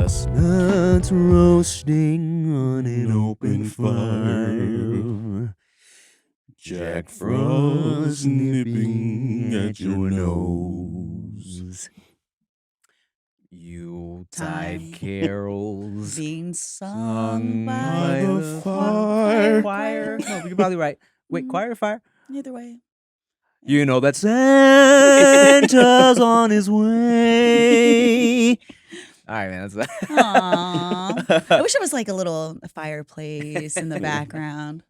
Chestnuts roasting on an open fire. Jack Frost nipping at your nose. Yuletide carols being sung by the fire. choir. No, you're probably right. Wait, choir or fire? Either way. You know that Santa's on his way. All right, man. That's Aww. I wish it was like a little fireplace in the background.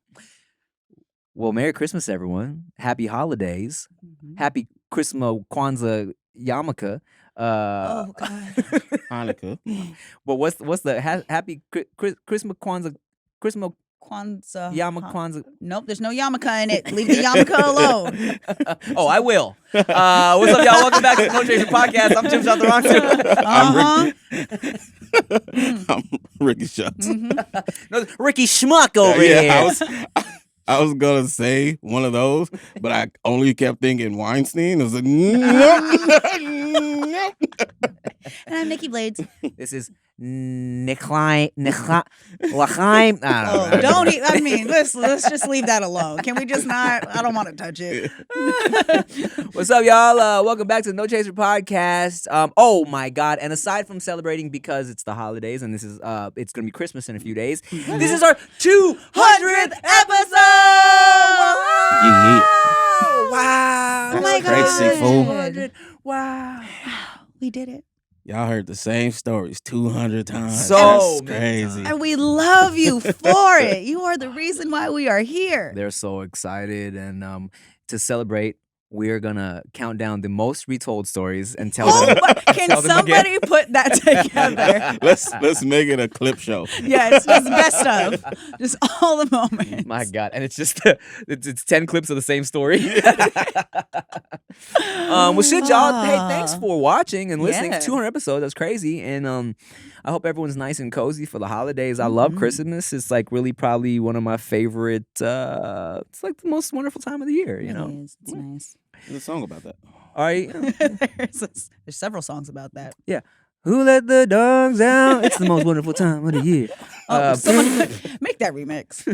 Well, Merry Christmas, everyone. Happy holidays. Mm-hmm. Happy Christmas, Kwanzaa, Yarmulke. Oh God. Hanukkah. But what's the happy Christmas, Kwanzaa, Kwanzaa. Kwanzaa? Nope, there's no yarmulke in it. Leave the yarmulke alone. Oh, I will. What's up, y'all? Welcome back to the No Chaser Podcast. I'm Tim Chantarangsu. I'm Ricky Shucks. No, Ricky Schmuck over here. I was gonna say one of those, but I only kept thinking Weinstein. I was like, no. And I'm Nikki Blades. This is L'chaim. Oh, don't. I mean, let's just leave that alone. Can we just not? I don't want to touch it. What's up, y'all? Welcome back to the No Chaser Podcast. Oh my God! And aside from celebrating because it's the holidays and this is it's gonna be Christmas in a few days, this is our 200th episode. Yeah. Wow! Oh my Crazy, God. fool. Wow! We did it. Y'all heard the same stories 200 times. So That's crazy. And we love you for it. You are the reason why we are here. They're so excited, and to celebrate, we're gonna count down the most retold stories and tell them. Can tell them somebody put that together? Let's make it a clip show. Yes, just best of, just all the moments. My God, and it's just it's 10 clips of the same story. Well, shit, y'all. Hey, thanks for watching and listening. Yeah. 200 episodes. That's crazy, and I hope everyone's nice and cozy for the holidays. I love Christmas. It's like really probably one of my favorite. It's like the most wonderful time of the year. You know, It is. It's nice. There's a song about that. all right. There's several songs about that. Who let the dogs out? It's the most wonderful time of the year. Someone make that remix.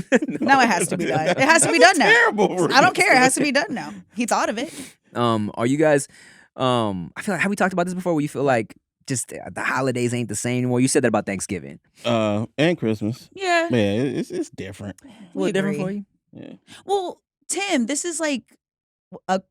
Now it has to be done. It has to be done now. Terrible. I don't care. It has to be done now. He thought of it. Are you guys? I feel like have we talked about this before? Where you feel like just the holidays ain't the same anymore. You said that about Thanksgiving. And Christmas. Yeah. Yeah, it's different. Was it different for agree. you? Yeah. Well, Tim, this is like a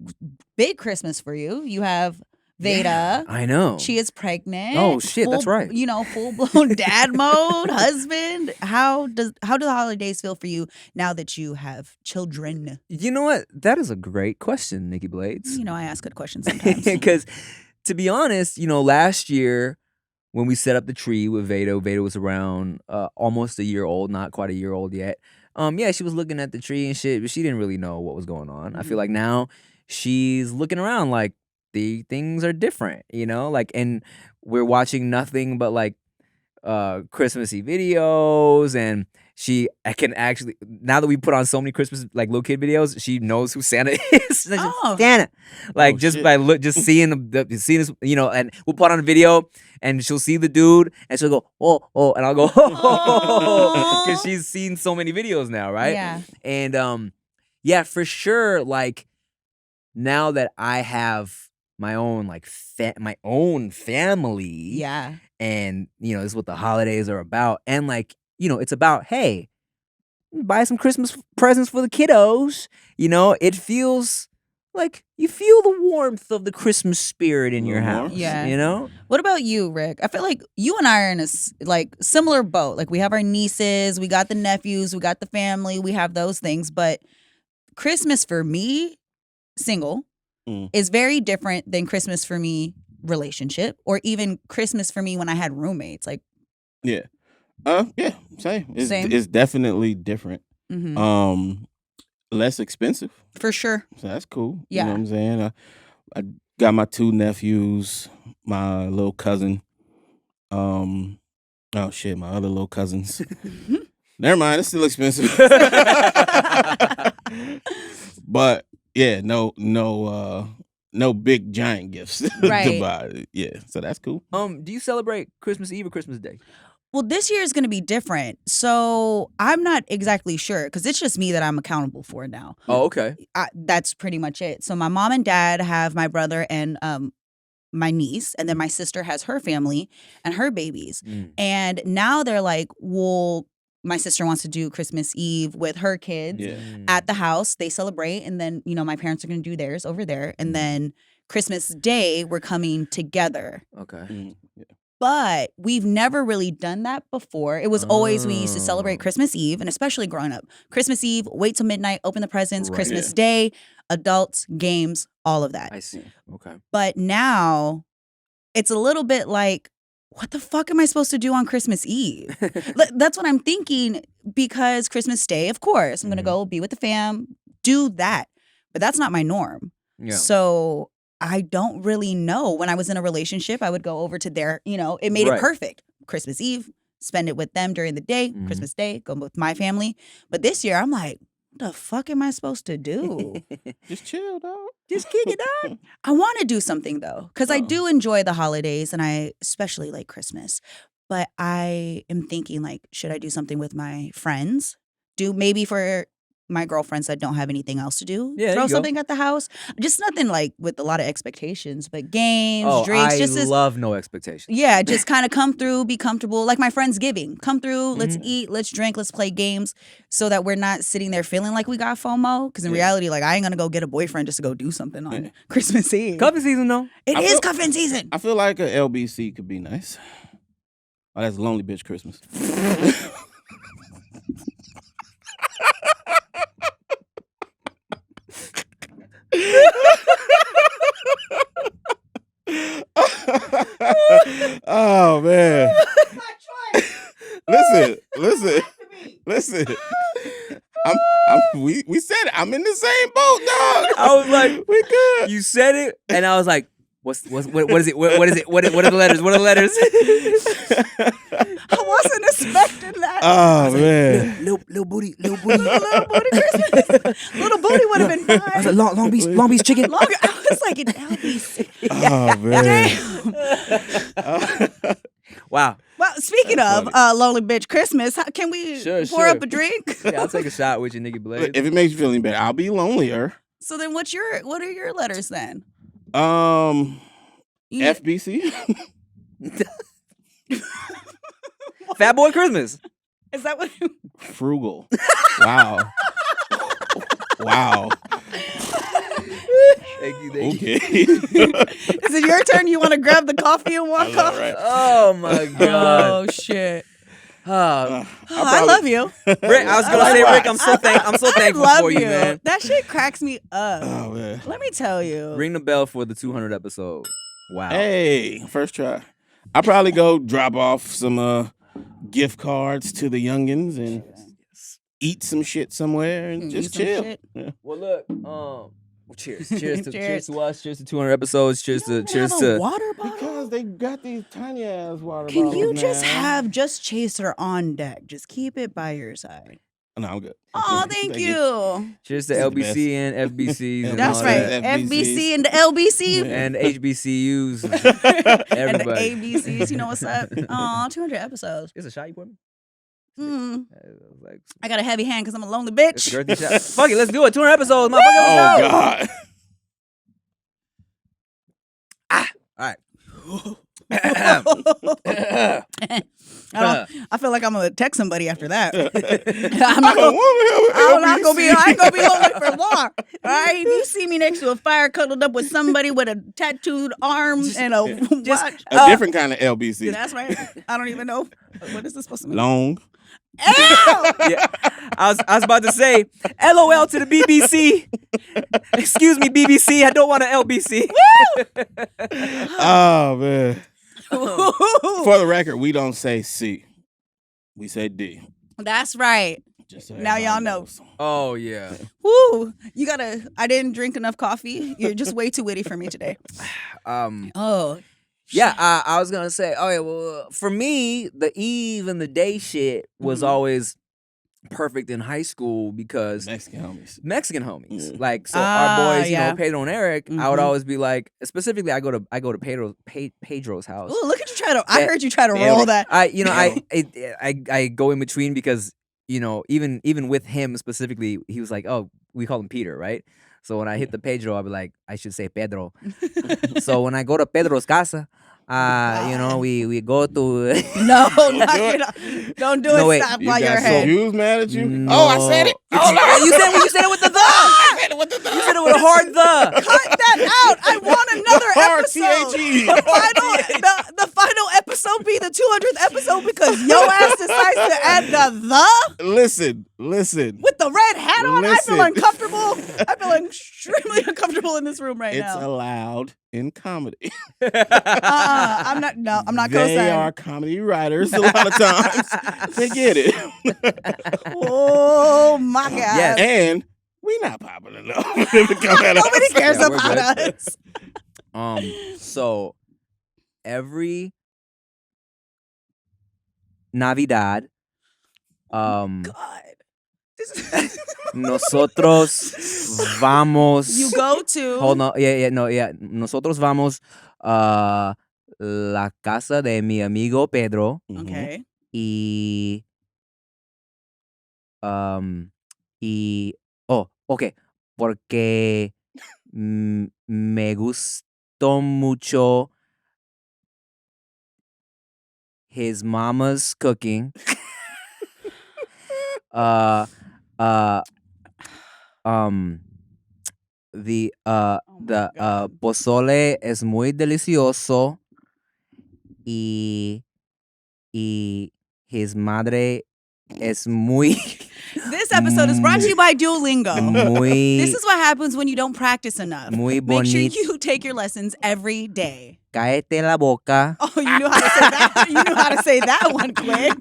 big Christmas for you. You have Veda. I know. She is pregnant. Oh, shit, that's right. You know, full blown dad mode, husband. How do the holidays feel for you now that you have children? You know what? That is a great question, Nikki Blades. You know, I ask good questions sometimes. Because to be honest, last year when we set up the tree with Veda was around almost a year old, not quite a year old yet. Yeah, she was looking at the tree and shit, but she didn't really know what was going on. I feel like now she's looking around like the things are different, and we're watching nothing but like Christmassy videos, and I can actually, now that we put on so many Christmas like little kid videos, she knows who Santa is. Like, Oh. Santa, like just shit. by just seeing seeing this, and we'll put on a video, and she'll see the dude, and she'll go oh, and I'll go Aw. because she's seen so many videos now, right? Yeah. And yeah, for sure. Like now that I have my own like my own family, Yeah. and this is what the holidays are about, and like it's about, hey, buy some Christmas presents for the kiddos. It feels like you feel the warmth of the Christmas spirit in your Warmth. house. Yeah. What about you, Rick? I feel like you and I are in a like similar boat. Like we have our nieces, we got the nephews, we got the family, we have those things. But Christmas for me, single, is very different than Christmas for me, relationship, or even Christmas for me when I had roommates. Like, Yeah. Yeah, same. Same? It's definitely different. mhm, Less expensive. for sure. So that's cool. You Yeah. know what I'm saying? I got my 2 nephews, my little cousin. Oh shit, my other little cousins. Never mind, it's still expensive. But yeah, no no big giant gifts to Right. buy. Yeah, so that's cool. Do you celebrate Christmas Eve or Christmas Day? Well, this year is going to be different. So I'm not exactly sure because it's just me that I'm accountable for now. Oh, okay. That's pretty much it. So my mom and dad have my brother and my niece, and then my sister has her family and her babies. And now they're like, well, my sister wants to do Christmas Eve with her kids at the house. They celebrate, and then, my parents are going to do theirs over there. And then Christmas Day, we're coming together. Okay. But we've never really done that before. It was always we used to celebrate Christmas Eve, and especially growing up. Christmas Eve, wait till midnight, open the presents. Right. Christmas Day, adults, games, all of that. I see. Okay. But now it's a little bit like, what the fuck am I supposed to do on Christmas Eve? That's what I'm thinking, because Christmas Day, of course, I'm going to go be with the fam, do that. But that's not my norm. Yeah. So I don't really know. When I was in a relationship, I would go over to their, it made it perfect. Christmas Eve, spend it with them during the day. Christmas Day, go with my family. But this year, I'm like, what the fuck am I supposed to do? Just chill, dog. Just kick it up. I want to do something, though, because I do enjoy the holidays, and I especially like Christmas. But I am thinking, like, should I do something with my friends? Maybe for my girlfriends that don't have anything else to do. Yeah, Throw something at the house. Just nothing like with a lot of expectations, but games, drinks. I love no expectations. Yeah, just kind of come through, be comfortable. Like my Friendsgiving. Come through, let's eat, let's drink, let's play games, so that we're not sitting there feeling like we got FOMO. Because in reality, like, I ain't going to go get a boyfriend just to go do something on Christmas Eve. Cuffing season, though. It is cuffing season. I feel like a LBC could be nice. Oh, that's Lonely Bitch Christmas. Oh man! Listen. We said it. I'm in the same boat, dog. I was like, we good. You said it, and I was like, what is it? What is it? What are the letters? What are the letters? I wasn't expecting that. Oh man! Little booty. Little booty Christmas. Little booty would have been fine. I was like, Long Beach chicken. I was like, an LBC. Oh man! Wow. Well, speaking of Lonely Bitch Christmas, can we pour up a drink? Yeah, I'll take a shot with you, Nikki Blaze. If it makes you feel any better, I'll be lonelier. So then, what are your letters then? FBC. Fat Boy Christmas. Is that what? Frugal. Wow. Wow. Thank you. Okay. Is it your turn? You want to grab the coffee and walk off? Right. Oh my God. Oh shit. Oh, I love you. Rick, I was gonna say, Rick, I'm so thankful I love for you, man. That shit cracks me up. Oh man. Let me tell you. Ring the bell for the 200 episode. Wow. Hey, first try. I'll probably go drop off some gift cards to the youngins and eat some shit somewhere and just chill. Yeah. Well, look, cheers. Cheers to us. Cheers to 200 episodes. Cheers to water bottle. Because they got these tiny ass water Can bottles you just now. have Just Chaser on deck? Just keep it by your side. No, I'm good. Oh, thank you. Cheers to This is the LBC and FBCs. and That's all right. that. FBC and the LBC. And HBCUs. And the Everybody. ABCs. You know what's up? Aw, 200 episodes. It's a shot you put me? Like, I got a heavy hand because I'm a lonely it's bitch. a girthy shot. Fuck it, let's do it. 200 episodes, motherfucker. Oh Let's go. God. All right. I feel like I'm gonna text somebody after that. I ain't gonna be lonely for long. All right, if you see me next to a fire, cuddled up with somebody with a tattooed arm and a watch, A different kind of LBC. that's right. I don't even know what is this supposed to mean. Long. Ew! Yeah, I was about to say, LOL to the BBC. Excuse me, BBC. I don't want an LBC. Oh man. For the record, we don't say C. We say D. That's right. Just so Now y'all everybody know. knows. Oh yeah. Woo! I didn't drink enough coffee. You're just way too witty for me today. Oh. Yeah, I was gonna say, oh yeah, well, for me, the Eve and the day shit was always perfect in high school because Mexican homies. Yeah. Yeah. Like, so our boys, you yeah. know, Pedro and Eric, I would Mhm. always be like, specifically, I go to Pedro's house. Ooh, look at you try to. I heard you try to roll that. I go in between because, you know, even with him specifically, he was like, oh, we call him Peter, right? So when I hit the Pedro, I'll be like, I should say Pedro. So when I go to Pedro's casa, you know, we go to No, don't do No, it. wait. Stop You while got you're some ahead. Jews mad at you? No. Oh, I said it. Oh, no. You said it with the the. I said it with the the. You said it with a hard the. Cut that out. I want another hard episode. THE. The final episode be the 200th episode because your ass decides to add the Listen. with the red hat on. Listen. I feel uncomfortable. I feel extremely uncomfortable in this room right It's now. allowed in comedy. I'm not. No, I'm not They co-signing. are comedy writers a lot of times. They get it. Oh my god. Yes. And we not popping enough. Nobody cares Yeah, we're about good. us. So every Navidad, God. nosotros vamos. You go to. Hold on, yeah. Nosotros vamos la casa de mi amigo Pedro Okay. y okay, porque me gustó mucho his mama's cooking. The God. pozole es muy delicioso y his madre es muy This episode is brought to you by Duolingo. muy This is what happens when you don't practice enough. muy Make sure bonito. you take your lessons every day. Cállate la boca. Oh, you knew how to say that. You knew how to say that one quick.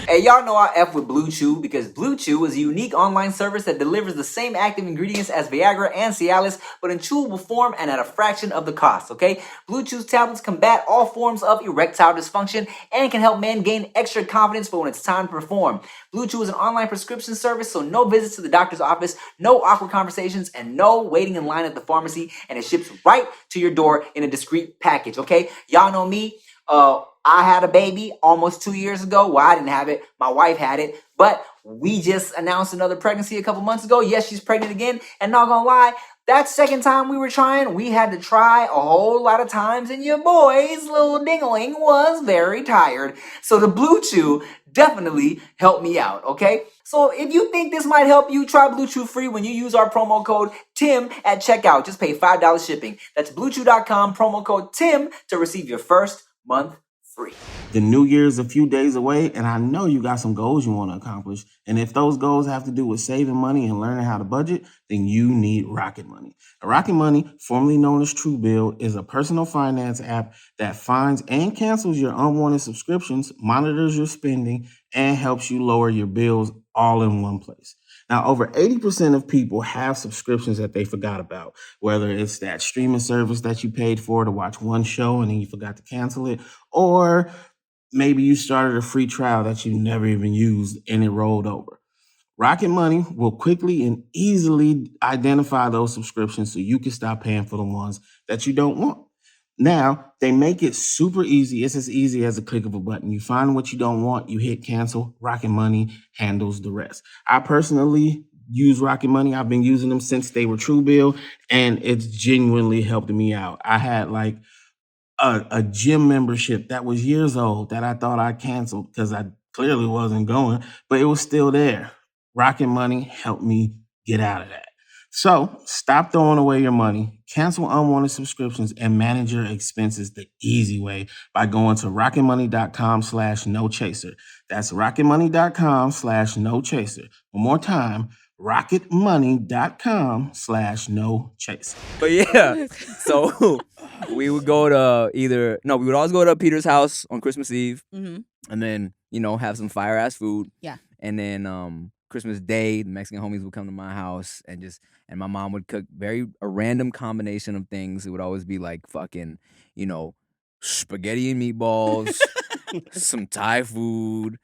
Hey, y'all know I F with Blue Chew because Blue Chew is a unique online service that delivers the same active ingredients as Viagra and Cialis, but in chewable form and at a fraction of the cost, okay? Blue Chew's tablets combat all forms of erectile dysfunction and can help men gain extra confidence for when it's time to perform. Blue Chew is an online prescription service, so no visits to the doctor's office, no awkward conversations, and no waiting in line at the pharmacy, and it ships right to your door in a discreet package, okay? Y'all know me. I had a baby almost 2 years ago. Well, I didn't have it. My wife had it. But we just announced another pregnancy a couple months ago. Yes, she's pregnant again. And not gonna lie, that second time we were trying, we had to try a whole lot of times. And your boy's little dingling was very tired. So the Blue Chew definitely helped me out, okay? So if you think this might help you, try Blue Chew free when you use our promo code TIM at checkout. Just pay $5 shipping. That's BlueChew.com, promo code TIM to receive your first month free. The new year is a few days away, and I know you got some goals you want to accomplish. And if those goals have to do with saving money and learning how to budget, then you need Rocket Money. Rocket Money, formerly known as Truebill, is a personal finance app that finds and cancels your unwanted subscriptions, monitors your spending, and helps you lower your bills all in one place. Now, over 80% of people have subscriptions that they forgot about, whether it's that streaming service that you paid for to watch one show and then you forgot to cancel it, or maybe you started a free trial that you never even used and it rolled over. Rocket Money will quickly and easily identify those subscriptions so you can stop paying for the ones that you don't want. Now, they make it super easy. It's as easy as a click of a button. You find what you don't want, you hit cancel. Rocket Money handles the rest. I personally use Rocket Money. I've been using them since they were Truebill, and it's genuinely helped me out. I had like a gym membership that was years old that I thought I canceled because I clearly wasn't going, but it was still there. Rocket Money helped me get out of that. So stop throwing away your money, cancel unwanted subscriptions, and manage your expenses the easy way by going to rocketmoney.com/nochaser. That's rocketmoney.com/nochaser. One more time, rocketmoney.com/nochaser. But yeah, so we would go to we would always go to Peter's house on Christmas Eve, Mm-hmm. and then, have some fire ass food. Yeah. And then Christmas Day, the Mexican homies would come to my house and my mom would cook a random combination of things. It would always be like fucking, spaghetti and meatballs, some Thai food,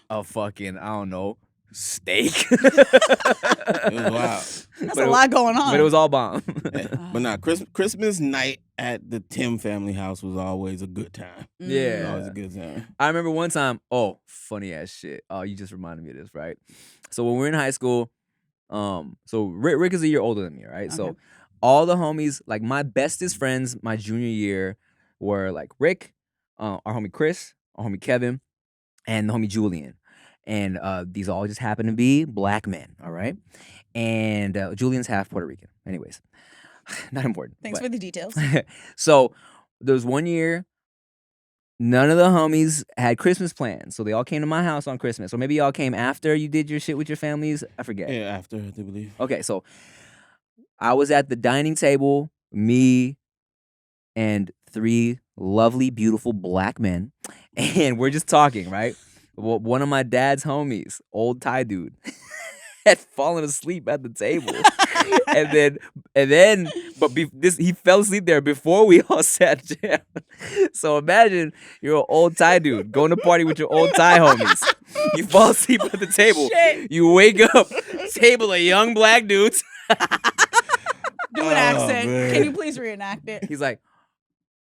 a fucking, I don't know, steak. It was wild. That's a lot going on. But it was all bomb. Yeah. But nah, Christmas night at the Tim family house was always a good time. It was Yeah. always a good time. I remember one time, funny ass shit. Oh, you just reminded me of this, right? So when we were in high school, so Rick is a year older than me, right? Okay. So all the homies, like my bestest friends my junior year were like Rick, our homie Chris, our homie Kevin, and the homie Julian. And these all just happen to be black men, all right? And Julian's half Puerto Rican. Anyways, not important. Thanks for the details. So there was one year, none of the homies had Christmas plans. So they all came to my house on Christmas. Or maybe y'all came after you did your shit with your families. I forget. Yeah, after, I do believe. Okay, so I was at the dining table, me and 3 lovely, beautiful black men. And we're just talking, right? Well, one of my dad's homies, old Thai dude, had fallen asleep at the table. He fell asleep there before we all sat down. So imagine you're an old Thai dude going to party with your old Thai homies. You fall asleep at the table. Shit. You wake up, table of young black dudes. Do an accent. man. Can you please reenact it? He's like,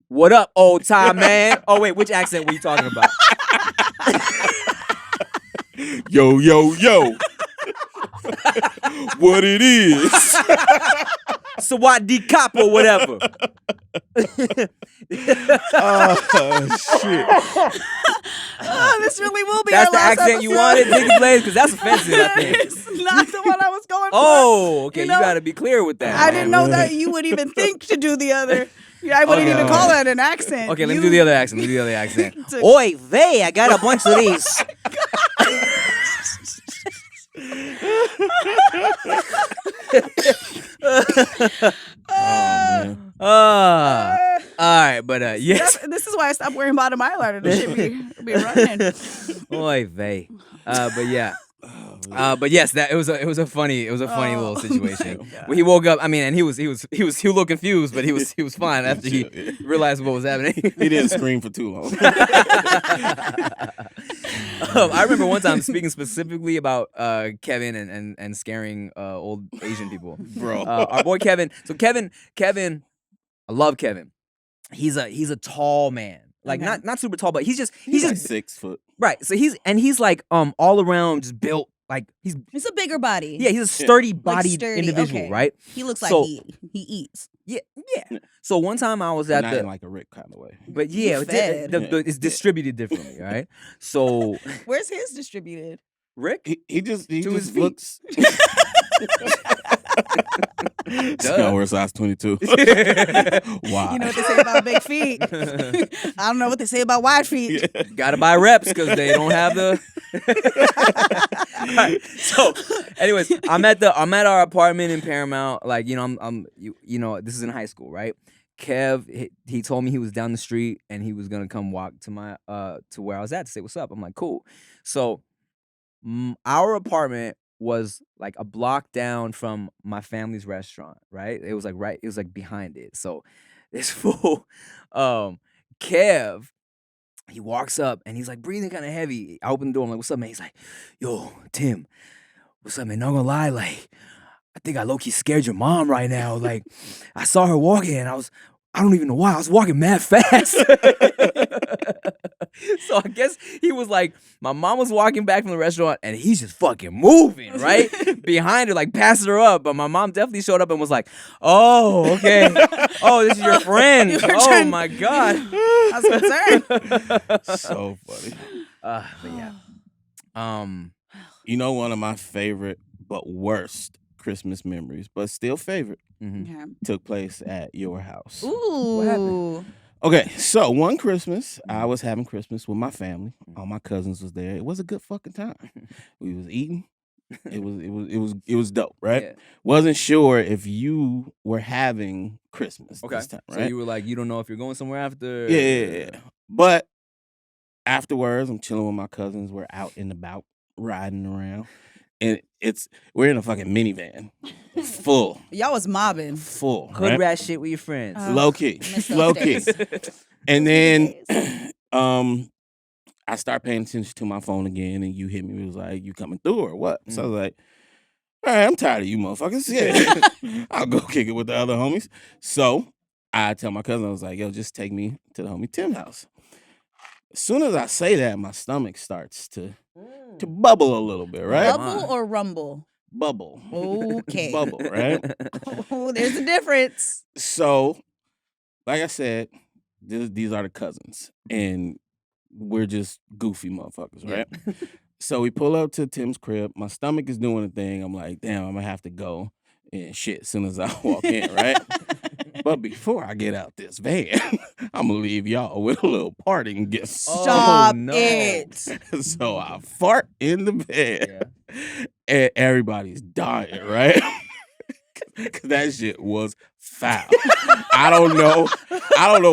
"What up, old Thai man?" Oh wait, which accent were you talking about? Yo, yo, yo. What it is. Sawadi Cop or whatever. Oh, shit. Oh, this really will be That's our the last accent you episode. wanted, Nigga Blaze? Because that's offensive, I think. It's not the one I was going for. Oh, okay. You You, know, got to be clear with that. I didn't know that you would even think to do the other. Yeah, I wouldn't Okay. even call that an accent. Okay, let me You- do the other accent. Let me do the other accent. To- Oi, vey, I got a bunch of these. Man. All right, but yes. This is why I stopped wearing bottom eyeliner. This should be running. Oi, vey. But yeah. But yes, that it was a funny little situation. When he woke up, I mean, and he was a little confused, but he was fine after he realized what was happening. He didn't scream for too long. I remember one time speaking specifically about Kevin and scaring old Asian people. Bro. Our boy Kevin. So Kevin, I love Kevin. He's a tall man. Like Okay. not super tall, but he's He's just like 6 foot. right. So he's like all around just built like he's It's a bigger body. a sturdy Like bodied sturdy, individual, okay. right? He looks like So- he eats. Yeah. So one time I was at Not the in like a Rick kind of way. but yeah, fed. it's distributed differently, right? So Where's his distributed? Rick, He just To his just feet. looks. We're size 22. Wow. You know what they say about big feet. I don't know what they say about wide feet. gotta buy reps because they don't have the. Alright, so, anyways, I'm at our apartment in Paramount. Like, this is in high school, right? Kev, he told me he was down the street and he was gonna come walk to my to where I was at to say what's up. I'm like, cool. So, our apartment was like a block down from my family's restaurant, right? It was like behind it. So this fool, Kev, he walks up and he's like breathing kind of heavy. I open the door. I'm like, what's up, man? He's like, yo, Tim, what's up, man? Not gonna lie, like, I think I low-key scared your mom right now. Like, I saw her walking and I don't even know why. I was walking mad fast. So I guess he was like, my mom was walking back from the restaurant and he's just fucking moving, right? Behind her, like passing her up. But my mom definitely showed up and was like, oh, okay. Oh, this is your friend. You were Oh trying- my God. I was concerned. So funny. But yeah. You know, one of my favorite but worst Christmas memories, but still favorite, Mhm. Okay. took place at your house. Ooh. happened? Okay, so one Christmas, I was having Christmas with my family. All my cousins was there. It was a good fucking time. We was eating. It was dope, right? Yeah. Wasn't sure if you were having Christmas Okay. this time, So right? you were like, you don't know if you're going somewhere after? Yeah. But afterwards, I'm chilling with my cousins. We're out and about, riding around. And we're in a fucking minivan. Full. Y'all was mobbing. Full. Hood Right? rat shit with your friends. Oh. Low key. Miss those Low key. days. And then I start paying attention to my phone again, and you hit me. It was like, you coming through or what? So I was like, all right, I'm tired of you motherfuckers. Yeah, I'll go kick it with the other homies. So I tell my cousin, I was like, yo, just take me to the homie Tim's house. As soon as I say that, my stomach starts to bubble a little bit, right? Bubble or rumble? Bubble. Okay. Bubble, right? Oh, there's a difference. So, like I said, these are the cousins, and we're just goofy motherfuckers, right? So we pull up to Tim's crib. My stomach is doing a thing. I'm like, damn, I'm gonna have to go and shit as soon as I walk in, right? But before I get out this van, I'm gonna leave y'all with a little parting gift. Stop no. it. So I fart in the van, and everybody's dying, right? Cause that shit was foul. I don't know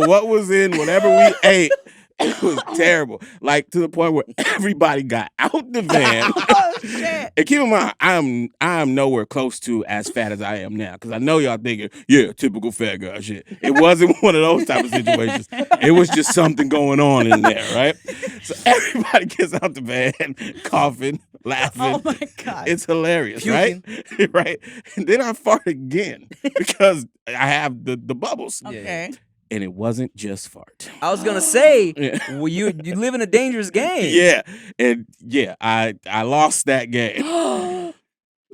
what was in whatever we ate. It was terrible. Like to the point where everybody got out the van. Oh shit. And keep in mind, I am nowhere close to as fat as I am now. Because I know y'all thinking, yeah, typical fat guy shit. It wasn't one of those type of situations. It was just something going on in there, right? So everybody gets out the van, coughing, laughing. Oh my God. It's hilarious, Puking. right? Right. And then I fart again because I have the bubbles. Okay. And it wasn't just fart. I was gonna say, Yeah. well, you live in a dangerous game. Yeah. And yeah, I lost that game.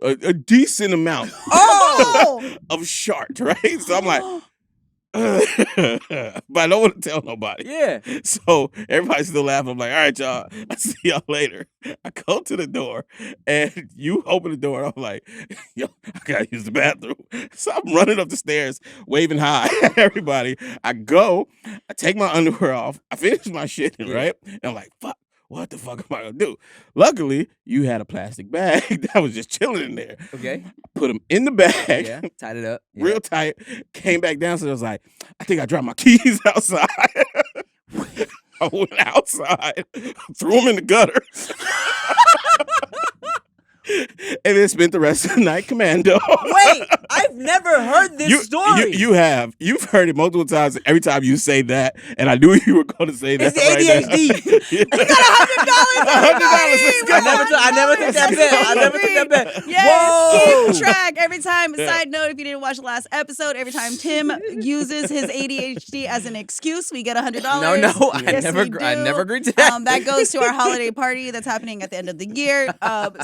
A decent amount Oh! of shart, right? So I'm like, but I don't want to tell nobody. Yeah. So everybody's still laughing. I'm like, all right, y'all, I'll see y'all later. I go to the door and you open the door. And I'm like, yo, I gotta use the bathroom. So I'm running up the stairs, waving hi at everybody. I go, I take my underwear off, I finish my shit, right? And I'm like, fuck. What the fuck am I gonna do? Luckily, you had a plastic bag that was just chilling in there. Okay. Put them in the bag. Yeah. Tied it up. Yeah. Real tight. Came back down, so I was like, I think I dropped my keys outside. I went outside, threw them in the gutter, and then spent the rest of the night commando. Wait, I've never heard this story. You have. You've heard it multiple times. Every time you say that, and I knew you were going to say that. It's ADHD. You got $100. $100. I never took that bet. I never took that bet. Yes, Whoa. keep track every time. Side note, if you didn't watch the last episode, every time Tim uses his ADHD as an excuse, we get $100. No, I Yes, never we do. agreed to that. That goes to our holiday party that's happening at the end of the year.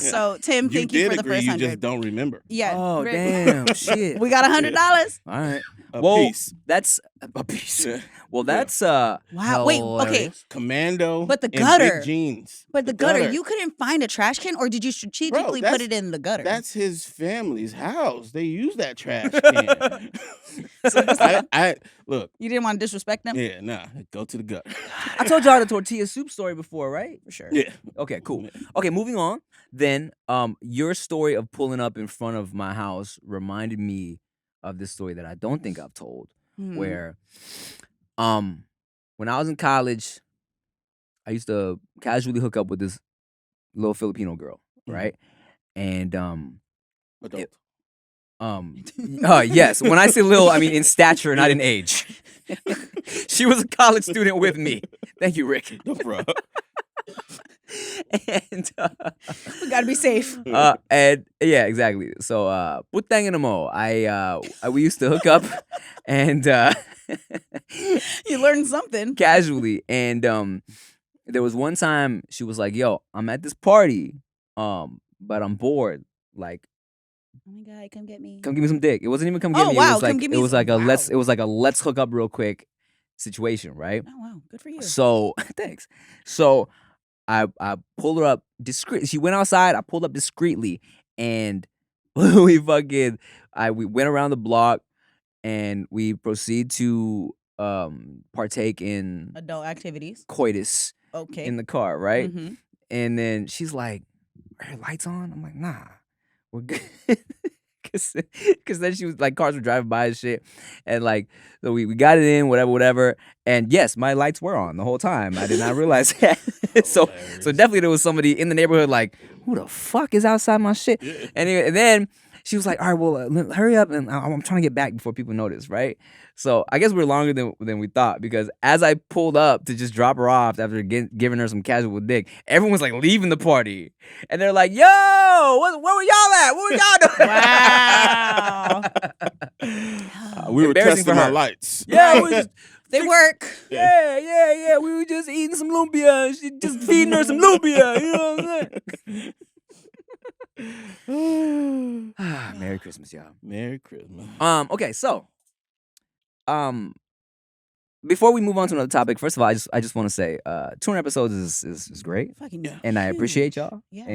So Tim, thank you did for the agree, first you 100. just don't remember. Yeah. Oh Rick. damn! Shit. We got $100. All right. A Well, piece. that's a piece. Yeah. Well, that's Wow. Wait, okay. hilarious. Commando. But the and gutter. big jeans. But the gutter, you couldn't find a trash can, or did you strategically Bro, put it in the gutter? That's his family's house. They use that trash can. I look. You didn't want to disrespect them? Yeah, nah. Go to the gutter. I told y'all the tortilla soup story before, right? For sure. Yeah. Okay, cool. Okay, moving on. Then, your story of pulling up in front of my house reminded me of this story that I don't think I've told, Hmm. where, when I was in college, I used to casually hook up with this little Filipino girl, right? And Adult. yes, when I say little, I mean in stature, not in age. She was a college student with me. Thank you, Rick. No problem. And We gotta be safe. and yeah, exactly. So putang ina mo, we used to hook up and You learned something. casually, and there was one time she was like, "Yo, I'm at this party, but I'm bored. Like, Oh my God, come get me. come give me some dick." It wasn't even come get Oh, me. wow, It was come like give me it was some- like a wow. let's. It was like a let's hook up real quick situation, right? Oh wow, good for you. So thanks. So I pulled her up discreet. She went outside. I pulled up discreetly, and we went around the block, and we proceed to partake in Adult activities. coitus Okay. in the car, right? Mhm. And then she's like, "Are your lights on?" I'm like, "Nah, we're good." Cause then she was like, cars were driving by and shit, and like, so we got it in, whatever, and yes, my lights were on the whole time. I did not realize that. so Hilarious. definitely there was somebody in the neighborhood like, who the fuck is outside my shit? Yeah. Anyway, and then she was like, all right, well, hurry up, and I'm trying to get back before people notice, right? So I guess we're longer than we thought, because as I pulled up to just drop her off after giving her some casual dick, everyone's like leaving the party, and they're like, yo, where were y'all at? What were y'all doing? Wow. We were Embarrassing testing for our her. lights. Yeah, we just They work. yeah. We were just eating some lumpia. She just feeding her some lumpia. You know what I'm saying? Merry Christmas, y'all. Merry Christmas. Okay, so before we move on to another topic, first of all, I just want to say 200 episodes is great. Fucking And I appreciate y'all. Yeah.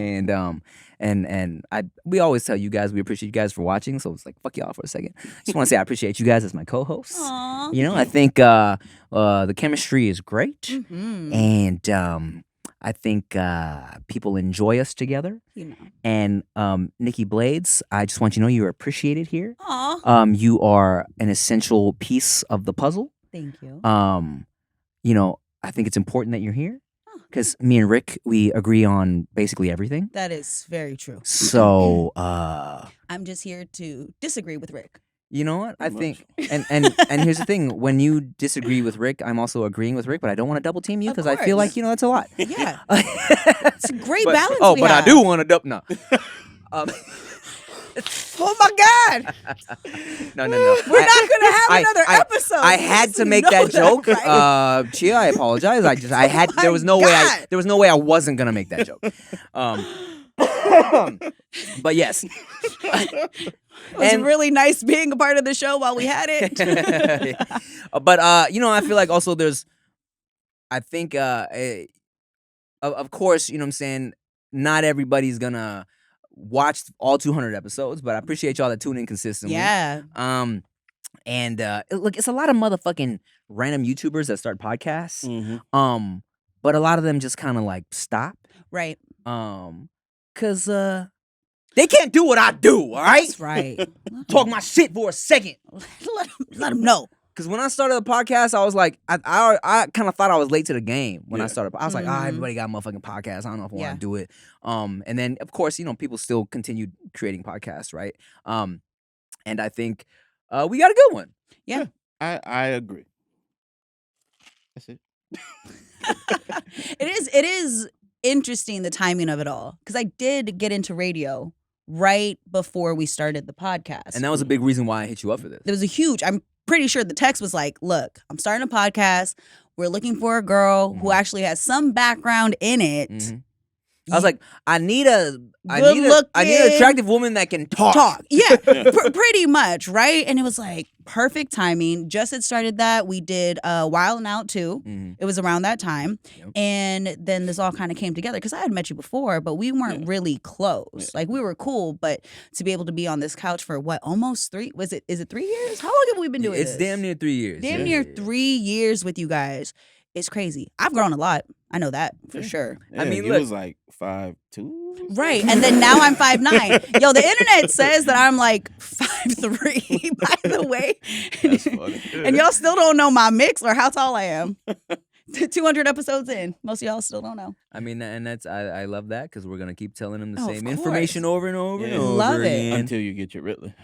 And we always tell you guys we appreciate you guys for watching. So it's like fuck y'all for a second. Just want to say I appreciate you guys as my co-hosts. Aw. You know, I think the chemistry is great, Mhm. and I think people enjoy us together. You know. And Nikki Blades, I just want you to know you're appreciated here. Aw. You are an essential piece of the puzzle. Thank you. You know, I think it's important that you're here Oh. because me and Rick, we agree on basically everything. That is very true. So, I'm just here to disagree with Rick. you know what? I Pretty think, and here's the thing: when you disagree with Rick, I'm also agreeing with Rick, but I don't want to double team you Of because I feel course. like that's a lot. Yeah. It's a great but, balance Oh, we but have. I do want to double. No. Oh my God. No. We're not gonna have another episode. I You had just to make know that joke. right? Chia, I apologize. I had. my There was no way. God. There was no way I wasn't gonna make that joke. But yes. It was and- really nice being a part of the show while we had it. But you know, I feel like also there's, I think, of course, you know what I'm saying. Not everybody's gonna watch all 200 episodes, but I appreciate y'all that tune in consistently. Yeah. And look, it's a lot of motherfucking random YouTubers that start podcasts. Mm-hmm. But a lot of them just kind of like stop. Right. Cause they can't do what I do, all right? That's right. Talk my shit for a second. Let them know. Cause when I started the podcast, I was like, I kind of thought I was late to the game when I Yeah. started. I was like, Mhm. everybody got a motherfucking podcast. I don't know if I Yeah. want to do it. And then of course, you know, people still continued creating podcasts, right? And I think we got a good one. I agree. That's it. It is interesting the timing of it all, because I did get into radio right before we started the podcast. And that was a big reason why I hit you up for this. There was a huge, I'm pretty sure the text was like, look, I'm starting a podcast. We're looking for a girl who actually has some background in it. Mhm. I was like, I need an Good-looking. attractive woman that can talk. Yeah, pretty much, right? And it was like perfect timing. Just had started that. We did Wild and Out too. Mhm. It was around that time. Yep. And then this all kind of came together because I had met you before, but we weren't really close. Yeah. Like we were cool, but to be able to be on this couch for what, almost 3? Is it 3 years? How long have we been doing It's this? damn near 3 years. Damn Yeah, near yeah, yeah. 3 years with you guys. It's crazy. I've grown a lot. I know that for sure. I mean, it look- was like 5'2". Right. And then now I'm 5'9". Yo, the internet says that I'm like 5'3", by the way. That's funny. And y'all still don't know my mix or how tall I am. 200 episodes in. Most of y'all still don't know. I mean, and that's I love that because we're gonna keep telling them the Oh, of same information over and over and Yeah. over Love it. again. Until you get your Ritalin.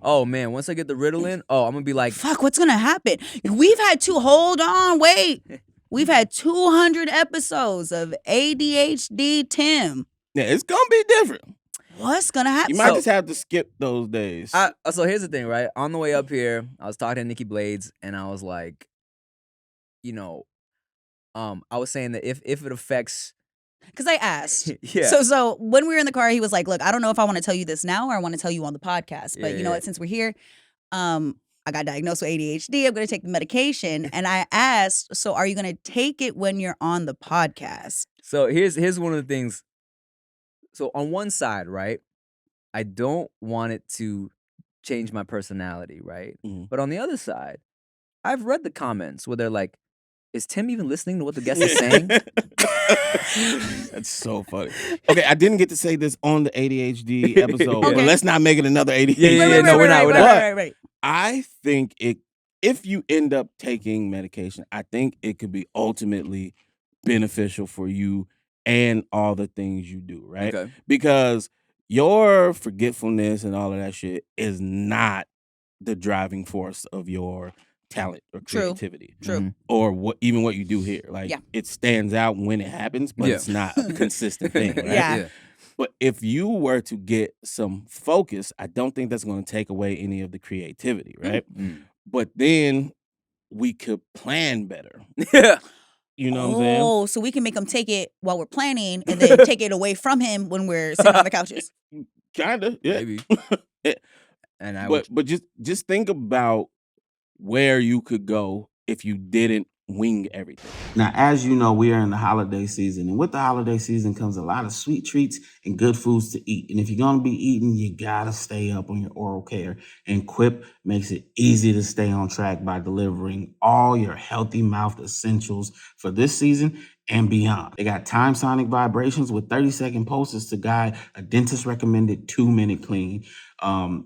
Oh man, once I get the Ritalin, I'm gonna be like, Fuck, what's going to happen? We've had hold on, wait. We've had 200 episodes of ADHD Tim. Yeah, it's gonna be different. What's going to happen? You might just have to skip those days. so here's the thing, right? On the way up here, I was talking to Nikki Blades, and I was like, you know, I was saying that if it affects, Because I asked. yeah, So when we were in the car, he was like, look, I don't know if I want to tell you this now or I want to tell you on the podcast. But you know Yeah. what? Since we're here, I got diagnosed with ADHD. I'm going to take the medication. And I asked, so are you going to take it when you're on the podcast? So here's one of the things. So on one side, right, I don't want it to change my personality, right? Mhm. But on the other side, I've read the comments where they're like, "Is Tim even listening to what the guest is saying?" That's so funny. Okay, I didn't get to say this on the ADHD episode, but Okay. let's not make it another ADHD. Yeah, no, we're not. Right. I think if you end up taking medication, I think it could be ultimately beneficial for you and all the things you do, right? Okay. Because your forgetfulness and all of that shit is not the driving force of your talent or True. creativity. True. Or what you do here. Like Yeah. it stands out when it happens, but Yeah. it's not a consistent thing, right? Yeah. But if you were to get some focus, I don't think that's going to take away any of the creativity, right? But then we could plan better. Yeah. You know what I'm saying? Oh, so we can make him take it while we're planning and then take it away from him when we're sitting on the couches. Kinda, yeah. Maybe. Yeah. And I would But just think about where you could go if you didn't wing everything. Now, as you know, we are in the holiday season, and with the holiday season comes a lot of sweet treats and good foods to eat. And if you're going to be eating, you got to stay up on your oral care. And Quip makes it easy to stay on track by delivering all your healthy mouth essentials for this season and beyond. They got time sonic vibrations with 30-second pulses to guide a dentist recommended 2-minute clean.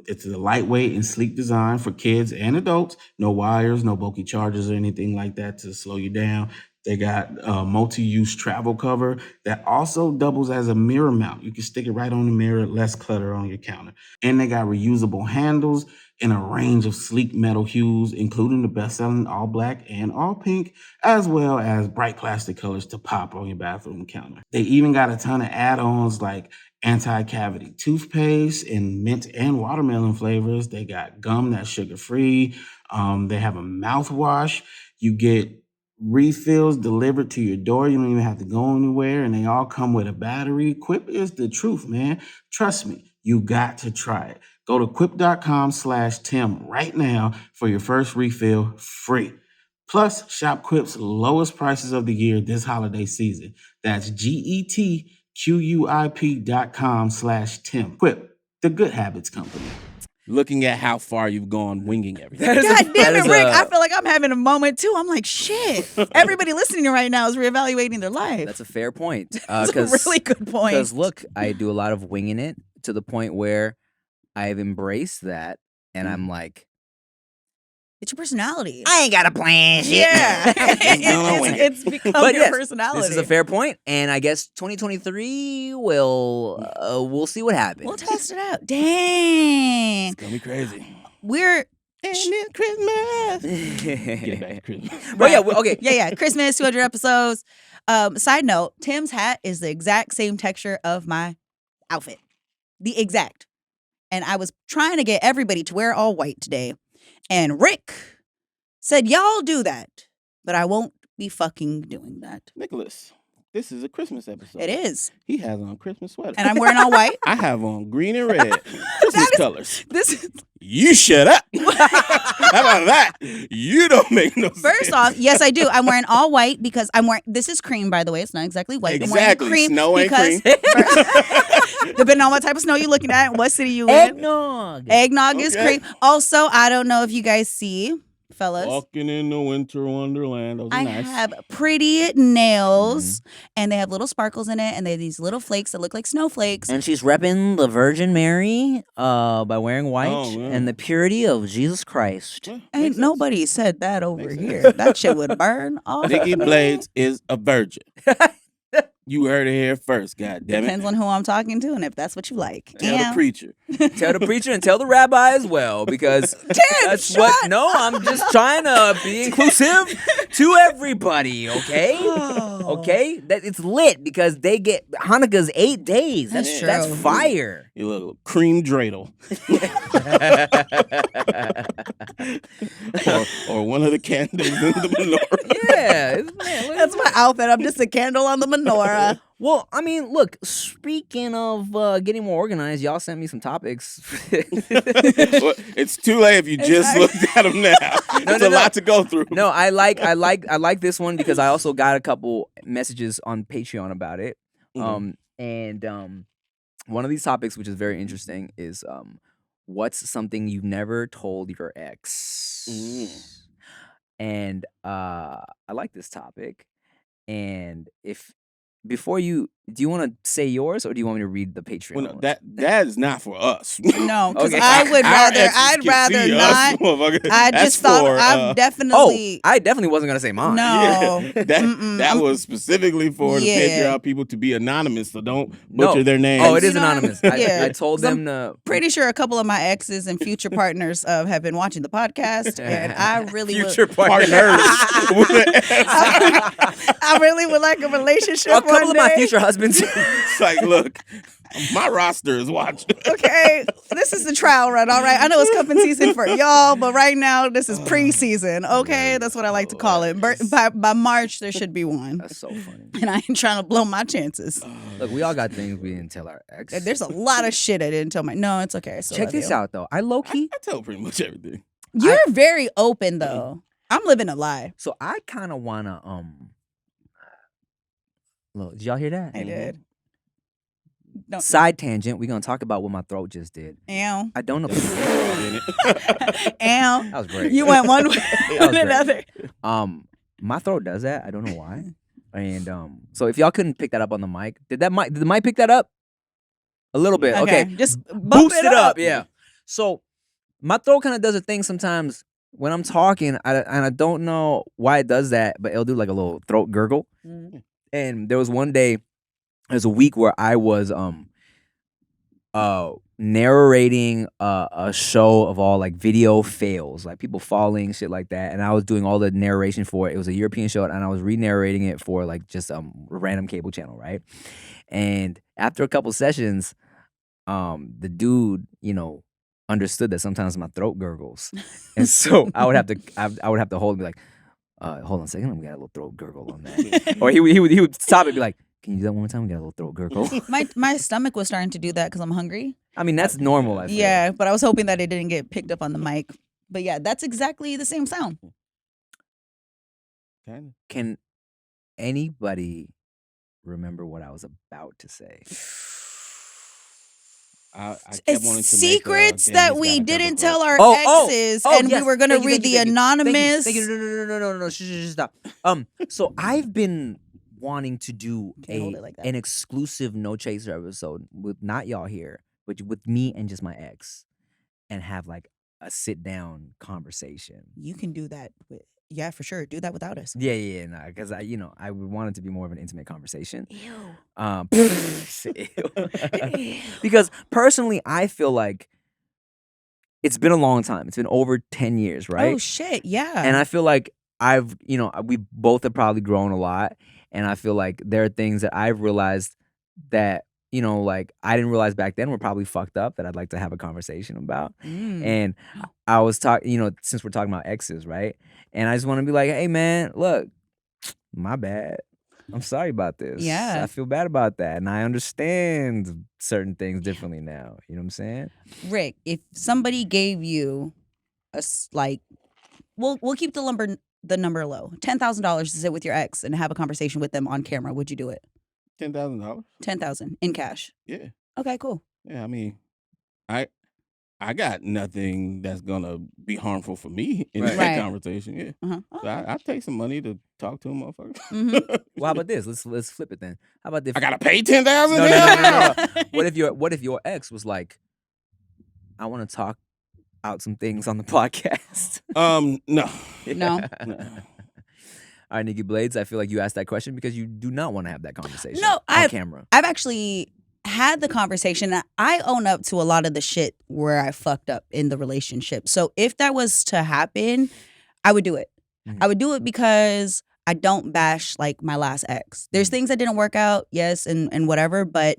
It's a lightweight and sleek design for kids and adults. No wires, no bulky chargers or anything like that to slow you down. They got a multi-use travel cover that also doubles as a mirror mount. You can stick it right on the mirror, less clutter on your counter. And they got reusable handles in a range of sleek metal hues, including the best-selling all black and all pink, as well as bright plastic colors to pop on your bathroom counter. They even got a ton of add-ons like anti-cavity toothpaste in mint and watermelon flavors. They got gum that's sugar-free. They have a mouthwash. You get refills delivered to your door. You don't even have to go anywhere, and they all come with a battery. Quip is the truth, man. Trust me, you got to try it. Go to quip.com/Tim right now for your first refill free. Plus, shop Quip's lowest prices of the year this holiday season. That's GETQUIP.com/Tim. Quip, the good habits company. Looking at how far you've gone winging everything. That is a- God damn that it, is Rick. a- I feel like I'm having a moment too. I'm like, shit. Everybody listening right now is reevaluating their life. That's a fair point. That's a really good point. Because look, I do a lot of winging it to the point where I've embraced that, and I'm like, It's your personality. I ain't got a plan. Shit. Yeah. it's become But your yes, personality. This is a fair point, and I guess 2023 we'll see what happens. We'll test it out. Dang. It's gonna be crazy. We're And it's Christmas. Get it back to Christmas. But yeah, okay. yeah. Christmas, 200 episodes. Side note, Tim's hat is the exact same texture of my outfit. The exact. And I was trying to get everybody to wear all white today. And Rick said, y'all do that. But I won't be fucking doing that. Nicholas, this is a Christmas episode. It is. He has on a Christmas sweater. And I'm wearing all white. I have on green and red. Christmas colors. This is You shut up. How about that? You don't make no sense. First off, yes, I do. I'm wearing all white because this is cream, by the way. It's not exactly white. Exactly. I'm wearing cream Snow ain't because depending on what type of snow you're looking at, what city you in. Eggnog. Eggnog is Okay. cream. Also, I don't know if you guys see, fellas. Walking in the winter wonderland. Those are I nice. have pretty nails, and they have little sparkles in it, and they have these little flakes that look like snowflakes. And she's repping the Virgin Mary by wearing white Oh, yeah. and the purity of Jesus Christ. Yeah, makes Ain't sense. nobody said that over Makes here. sense. That shit would burn off. Nikki Blades is a virgin. You heard it here first, God damn it. Depends on who I'm talking to and if that's what you like. Tell Yeah. the preacher. Tell the preacher and tell the rabbi as well, because that's what. No, I'm just trying to be inclusive to everybody. Okay, Oh. okay. That it's lit because they get Hanukkah's 8 days. That's That's true. fire. You little cream dreidel. or one of the candles in the menorah. Yeah, man, That's my outfit. I'm just a candle on the menorah. Well, I mean, look. Speaking of getting more organized, y'all sent me some topics. Well, it's too late if you just looked at them now. There's a lot to go through. No, I like this one because I also got a couple messages on Patreon about it. Mhm. And one of these topics, which is very interesting, is what's something you've never told your ex? And I like this topic. And if before you, do you want to say yours or do you want me to read the Patreon? Well, no, ones? that is not for us. No, because Okay. I'd rather not. I just thought I've definitely. I definitely wasn't gonna say mine. No. That was specifically for the Yeah. Patreon people to be anonymous, so don't butcher their names. Oh, it is You know, anonymous. yeah. I told 'Cause them to. Pretty sure a couple of my exes and future partners have been watching the podcast, and I really Future partners. I really would like a relationship. A couple one of my day. future husbands. It's like, look, my roster is watching. Okay, this is the trial run. All right, I know it's cuffing season for y'all, but right now this is preseason. Okay, that's what I like to call it. By March there should be one, That's so funny. and I ain't trying to blow my chances. Look, we all got things we didn't tell our ex. There's a lot of shit I didn't tell my. No, it's okay. So Check this out though. I low key. I tell pretty much everything. You're very open though. I'm living a lie. So I kind of wanna Look, did y'all hear that? I did. No. Side tangent. We're gonna talk about what my throat just did. Ow. I don't know. Ow. That was great. You went one way That or was great. another. My throat does that. I don't know why. And so if y'all couldn't pick that up on the mic, did the mic pick that up? A little bit. Okay. Just bump Boost it up. Yeah. So my throat kind of does a thing sometimes when I'm talking, and I don't know why it does that, but it'll do like a little throat gurgle. Mm. And there was one day, there's a week where I was narrating a show of all like video fails, like people falling, shit like that. And I was doing all the narration for it. It was a European show, and I was re-narrating it for like just a random cable channel, right? And after a couple sessions, the dude, understood that sometimes my throat gurgles, and so I would have to hold and be like, hold on a second, we got a little throat gurgle on that. Or he would stop it and be like, can you do that one more time? We got a little throat gurgle. My stomach was starting to do that because I'm hungry. I mean, that's normal, I feel. Yeah, but I was hoping that it didn't get picked up on the mic. But yeah, that's exactly the same sound. Kinda. Can anybody remember what I was about to say? I kept It's wanting to secrets make that Danny's we got a didn't cover tell up. our exes, and yes. we were going to Thank you, read thank you, the thank you. anonymous. Thank you. No. Shh, stop. So I've been wanting to do Can't hold it like that. an exclusive No Chaser episode with not y'all here, but with me and just my ex, and have like a sit down conversation. You can do that with, yeah, for sure. Do that without us. Yeah, nah, because I would want it to be more of an intimate conversation. Ew. Ew. Because personally, I feel like it's been a long time. It's been over 10 years, right? Oh shit, yeah. And I feel like we both have probably grown a lot. And I feel like there are things that I've realized that, like I didn't realize back then were probably fucked up that I'd like to have a conversation about. And I was talking, since we're talking about exes, right? And I just want to be like, hey, man, look, my bad. I'm sorry about this. Yeah. I feel bad about that. And I understand certain things differently now. You know what I'm saying? Rick, if somebody gave you we'll keep the number low, $10,000 to sit with your ex and have a conversation with them on camera, would you do it? $10,000. $10,000 in cash. Yeah. Okay, cool. Yeah, I mean, I got nothing that's gonna be harmful for me in Right. that Right. conversation. Yeah, Uh-huh. so I take some money to talk to a motherfucker. Mhm. Well, how about this? Let's flip it then. How about this? I gotta pay $10,000. No. What if your ex was like, I want to talk out some things on the podcast? No. No. All right, Nikki Blades, I feel like you asked that question because you do not want to have that conversation No, on camera. I've actually had the conversation. I own up to a lot of the shit where I fucked up in the relationship. So if that was to happen, I would do it. Mhm. I would do it because I don't bash like my last ex. There's things that didn't work out, yes, and whatever, but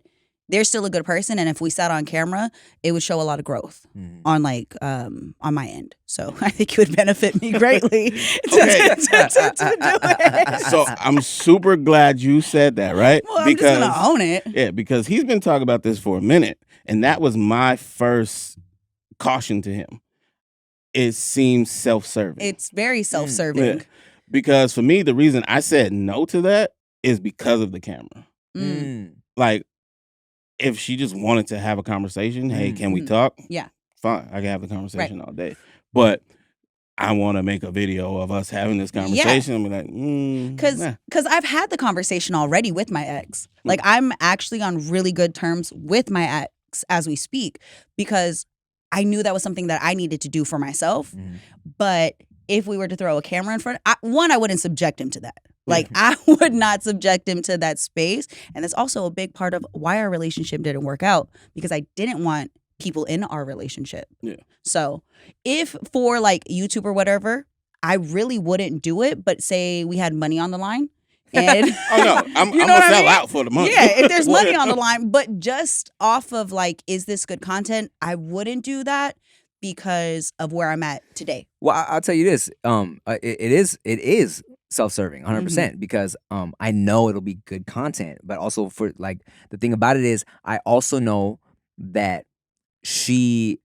they're still a good person. And if we sat on camera, it would show a lot of growth Mhm. on my end. So I think it would benefit me greatly to do Okay. it. So I'm super glad you said that, right? Well, I'm just gonna own it. Yeah, because he's been talking about this for a minute, and that was my first caution to him. It seems self-serving. It's very self-serving. Yeah. Because for me, the reason I said no to that is because of the camera. Mm. Like, if she just wanted to have a conversation, hey, can we Mhm. talk? Yeah. Fine, I can have the conversation all day. But I want to make a video of us having this conversation. I'm like, Because I've had the conversation already with my ex. Like, I'm actually on really good terms with my ex as we speak, because I knew that was something that I needed to do for myself. But if we were to throw a camera in front, I wouldn't subject him to that. Like, I would not subject him to that space. And that's also a big part of why our relationship didn't work out, because I didn't want people in our relationship. Yeah. So if for like YouTube or whatever, I really wouldn't do it. But say we had money on the line. And oh no, I'm you know gonna what I sell mean? out for the money. Yeah, if there's money on the line, but just off of like, is this good content? I wouldn't do that because of where I'm at today. Well, I'll tell you this. It is self-serving 100% because I know it'll be good content, but also for like the thing about it is I also know that she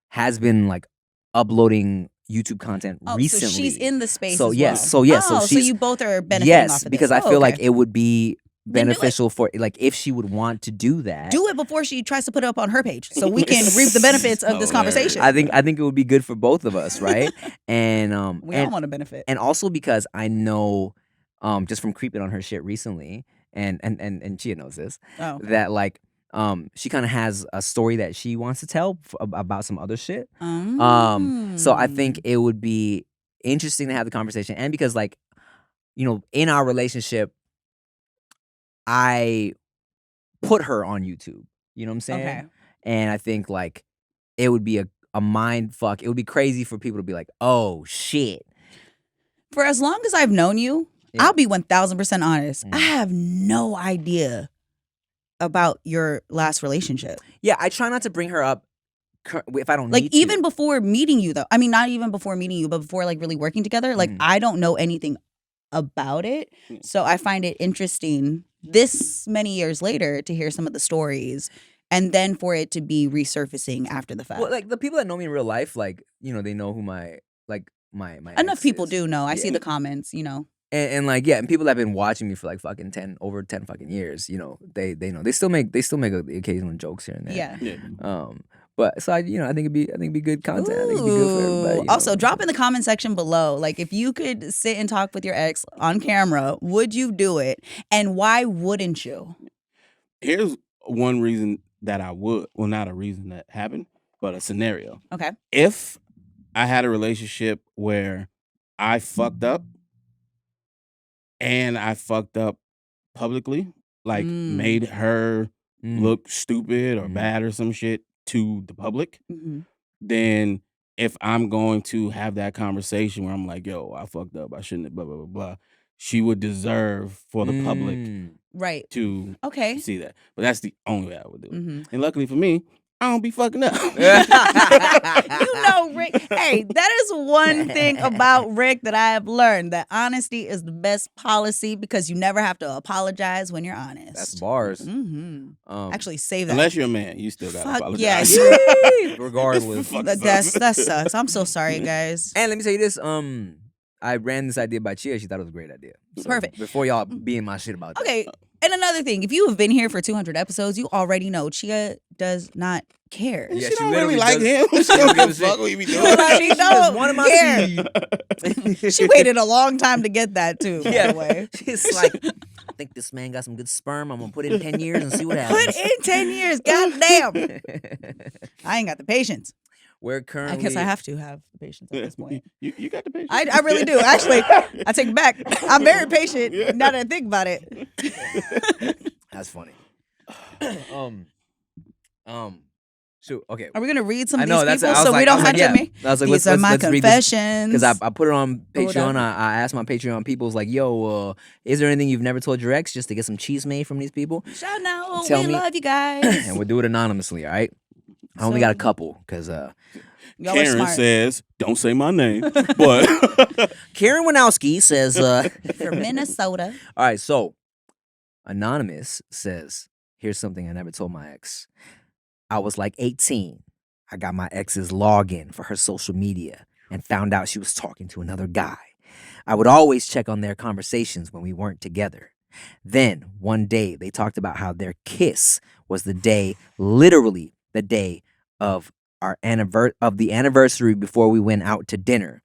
has been like uploading YouTube content recently. So she's in the space so as yes, well. so yes, so so she's you both are benefiting yes, off of this. because I feel okay. like it would be Then do it. beneficial for like if she would want to do that. Do it before she tries to put it up on her page, so we can reap the benefits of this conversation. I think it would be good for both of us, right? And we all want to benefit, and also because I know, just from creeping on her shit recently, and Chia knows this, that like she kind of has a story that she wants to tell about some other shit. So I think it would be interesting to have the conversation, and because like, you know, in our relationship, I put her on YouTube. You know what I'm saying? Okay. And I think like it would be a mind fuck. It would be crazy for people to be like, oh shit. For as long as I've known you, I'll be 1,000% honest. I have no idea about your last relationship. Yeah, I try not to bring her up if I don't like need to. even before meeting you though. I mean, not even before meeting you, but before like really working together. Like I don't know anything about it. So I find it interesting this many years later to hear some of the stories and then for it to be resurfacing after the fact. Well, like the people that know me in real life, like, you know, they know who my enough ex people is. do know. I see the comments, you know. And like, yeah, and people that have been watching me for like fucking 10 fucking years, you know, they know. They still make the occasional jokes here and there. Yeah. But so I think it'd be good content. I think it'd be good for everybody. You also, know? drop in the comment section below. Like, if you could sit and talk with your ex on camera, would you do it? And why wouldn't you? Here's one reason that I would. Well, not a reason that happened, but a scenario. Okay. If I had a relationship where I fucked up and I fucked up publicly, like made her look stupid or bad or some shit to the public, then if I'm going to have that conversation where I'm like, yo, I fucked up, I shouldn't have, blah, blah, blah, blah, she would deserve for the public to see that. But that's the only way I would do it. And luckily for me, I don't be fucking up. You know, Rick. Hey, that is one thing about Rick that I have learned, that honesty is the best policy because you never have to apologize when you're honest. That's bars. Actually, save that. Unless you're a man, you still gotta apologize. Yeah. Regardless. That sucks. I'm so sorry, guys. And let me tell you this, I ran this idea by Chia. She thought it was a great idea. So Perfect. Before y'all being my shit about that. Okay. And another thing, if you have been here for 200 episodes, you already know Chia does not care. Yeah, she don't really like him. She don't give a fuck what you be doing. She don't one of my care. She waited a long time to get that too, by the way. She's like, I think this man got some good sperm. I'm going to put it in 10 years and see what happens. Put in 10 years. God damn. I ain't got the patience. We're currently... I guess I have to have the patience at this point. You got the patience. I really do. Actually, I take it back. I'm very patient now that I think about it. That's funny. Shoot, okay. Are we going to read some of I know, these people I was so like, we don't I was have like, to make? I was like, These are my let's read this. confessions. Because I put it on Hold Patreon. on. I asked my Patreon people, was like, yo, is there anything you've never told your ex just to get some cheese made from these people? Shout out. Tell We me. love you guys. And we'll do it anonymously, all right? I only got a couple because Y'all are Karen smart. says, don't say my name, but Karen Winowski says, From Minnesota. all right, so Anonymous says, here's something I never told my ex. I was like 18. I got my ex's login for her social media and found out she was talking to another guy. I would always check on their conversations when we weren't together. Then one day they talked about how their kiss was literally the day of of the anniversary before we went out to dinner.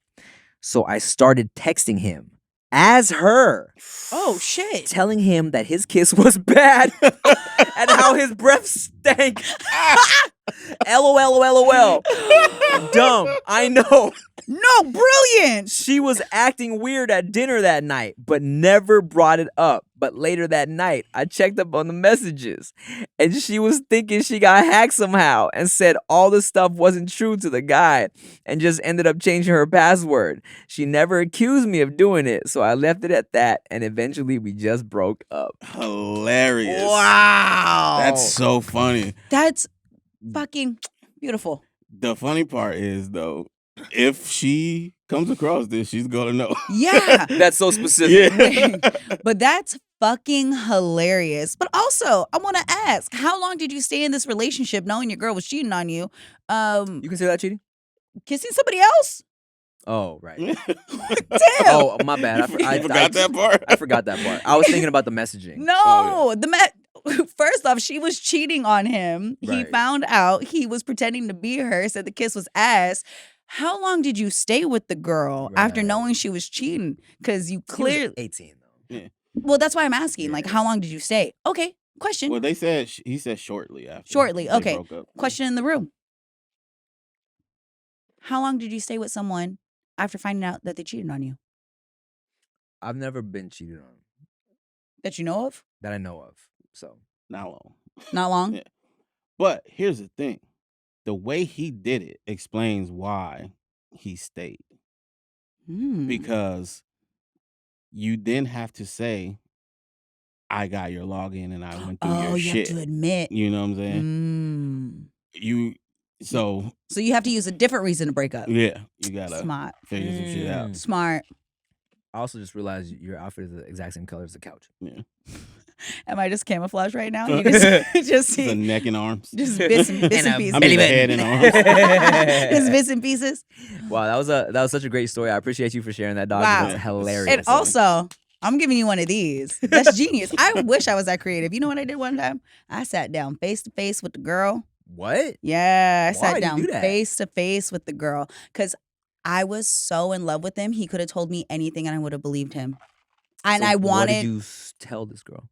So I started texting him as her, Oh shit. telling him that his kiss was bad and how his breath stank. LOL. Dumb. I know. No, brilliant. She was acting weird at dinner that night, but never brought it up. But later that night, I checked up on the messages, and she was thinking she got hacked somehow and said all the stuff wasn't true to the guy and just ended up changing her password. She never accused me of doing it, so I left it at that, and eventually we just broke up. Hilarious. Wow. That's so funny. That's fucking beautiful. The funny part is, though, if she comes across this, she's gonna know. Yeah. That's so specific. Yeah. But that's fucking hilarious. But also, I want to ask, how long did you stay in this relationship knowing your girl was cheating on you? You consider that cheating? Kissing somebody else? Oh, right. Damn. Oh, my bad. I forgot that part. I forgot that part. I was thinking about the messaging. No, Oh, first off, she was cheating on him. He Right. found out. He was pretending to be her, said the kiss was ass. How long did you stay with the girl after Right. knowing she was cheating? Because you He was clearly. 18 though. Well, that's why I'm asking. Like, Yeah. how long did you stay? Okay, question. Well, they said he said shortly after. Shortly, they okay. broke up. Question in the room. How long did you stay with someone after finding out that they cheated on you? I've never been cheated on That you know of? that I know of. So Not long. Not long? Yeah. But here's the thing: the way he did it explains why he stayed. Hmm. Because you then have to say, "I got your login and I went through Oh, your you shit." have to admit. You know what I'm saying? Mm. So So you have to use a different reason to break up. yeah, you gotta Smart. figure some shit out. Smart. I also just realized your outfit is the exact same color as the couch. Yeah, Am I just camouflage right now? You just the see neck and arms. just bits and And pieces. I mean, the head and arms. Just bits and pieces. Wow, that was such a great story. I appreciate you for sharing that, dog. Wow. It's hilarious. And also, I'm giving you one of these. That's genius. I wish I was that creative. You know what I did one time? I sat down face to face with the girl. What? Yeah, I Why'd sat you down do that? face to face with the girl because I was so in love with him. He could have told me anything and I would have believed him. And So I what did wanted. you tell this girl?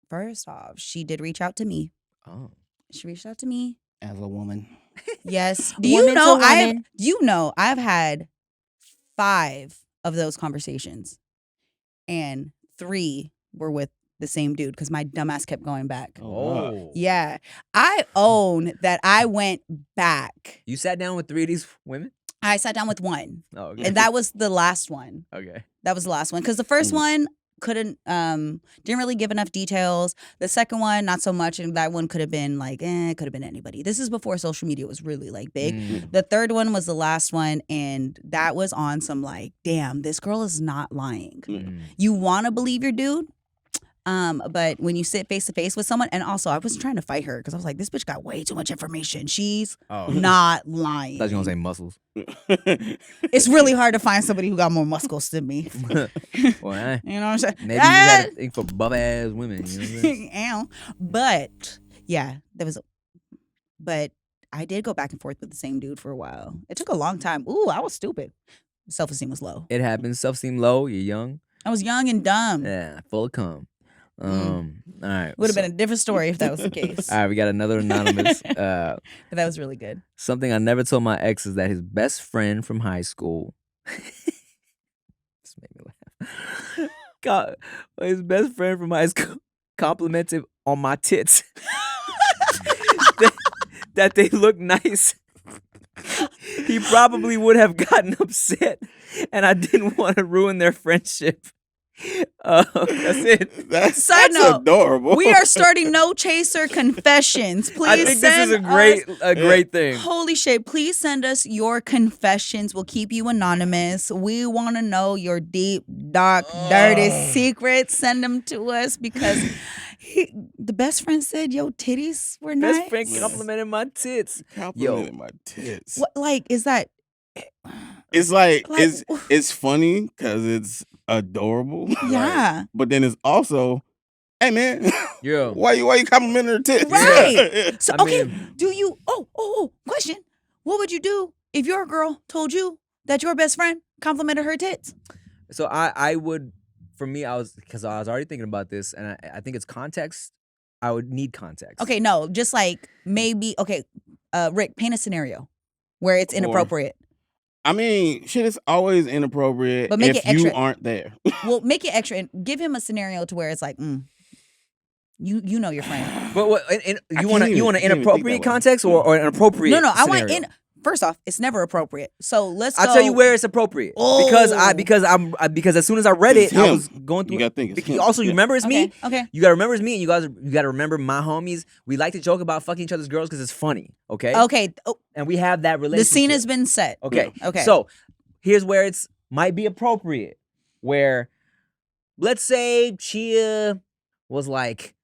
First off, she did reach out to me. Oh. She reached out to me. As a woman, Yes. Do you Woman to know I've had 5 of those conversations, and 3 were with the same dude because my dumbass kept going back. Oh. Yeah, I own that. I went back. You sat down with 3 of these women? I sat down with one, Oh, okay. and that was the last one. Okay. That was the last one because the first one didn't really give enough details. The second one, not so much, and that one could have been like, it could have been anybody. This is before social media was really like big. Mm. The third one was the last one, and that was on some like, damn, this girl is not lying. Mm. You want to believe your dude, but when you sit face to face with someone, and also I was trying to fight her because I was like, this bitch got way too much information. She's Oh. not I lying. thought you were gonna say muscles. It's really hard to find somebody who got more muscles than me. Well, eh, You know what I'm saying? maybe you got a thing for buff ass women. You know what I'm saying? Ow. But yeah, but I did go back and forth with the same dude for a while. It took a long time. Ooh, I was stupid. Self-esteem was low. It happens. Self-esteem low. You're young. I was young and dumb. Yeah, full of cum. All right. Would have been a different story if that was the case. All right, we got another anonymous. But that was really good. Something I never told my ex is that his best friend from high school. This made me laugh. God, his best friend from high school complimented on my tits that they look nice. He probably would have gotten upset, and I didn't want to ruin their friendship. That's it. That's Side note, adorable. We are starting No Chaser Confessions. Please I think this is send a great thing. Holy shit, please send us your confessions. We'll keep you anonymous. We want to know your deep, dark, dirty secrets. Send them to us because the best friend said your titties were nice. Best friend complimented my tits. complimented my tits. What, like, is that? It's like Like- it's funny because it's adorable. Yeah. But then it's also, hey man, Yeah. why you complimenting her tits? Right. So, I okay, mean- do you, question. What would you do if your girl told you that your best friend complimented her tits? So I would, for me, because I was already thinking about this, and I think it's context. I would need context. Okay, no, just like maybe, okay, Rick, paint a scenario where it's inappropriate. I mean, shit is always inappropriate But make if it extra. you aren't there. Well, make it extra and give him a scenario to where it's like, you know your friend. But what? And you want an even think inappropriate that way. context or an appropriate? No, I want scenario? First off, it's never appropriate. So let's go. I'll tell you where it's appropriate. Because as soon as I read It's it, I him. was going through. You gotta think it's him. Also, you remember it's me. Okay. You gotta remember it's me, and you gotta remember my homies. We like to joke about fucking each other's girls because it's funny. Okay. Okay. Oh, And we have that the relationship. scene has been set. Okay. Okay. So here's where it's might be appropriate. Where, let's say Chia was like,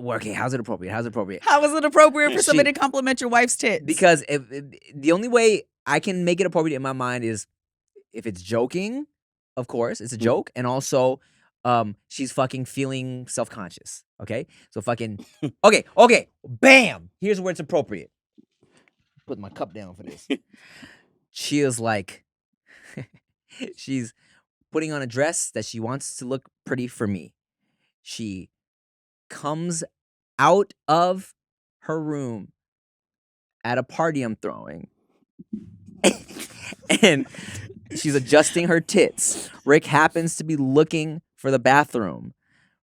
working. How's it appropriate? How is it appropriate for somebody She- to compliment your wife's tits? Because if the only way I can make it appropriate in my mind is if it's joking, of course, it's a joke, and also she's fucking feeling self-conscious. Okay? So fucking okay, bam! Here's where it's appropriate. Put my cup down for this. Chia's like she's putting on a dress that she wants to look pretty for me. She comes out of her room at a party I'm throwing. And she's adjusting her tits. Rick happens to be looking for the bathroom.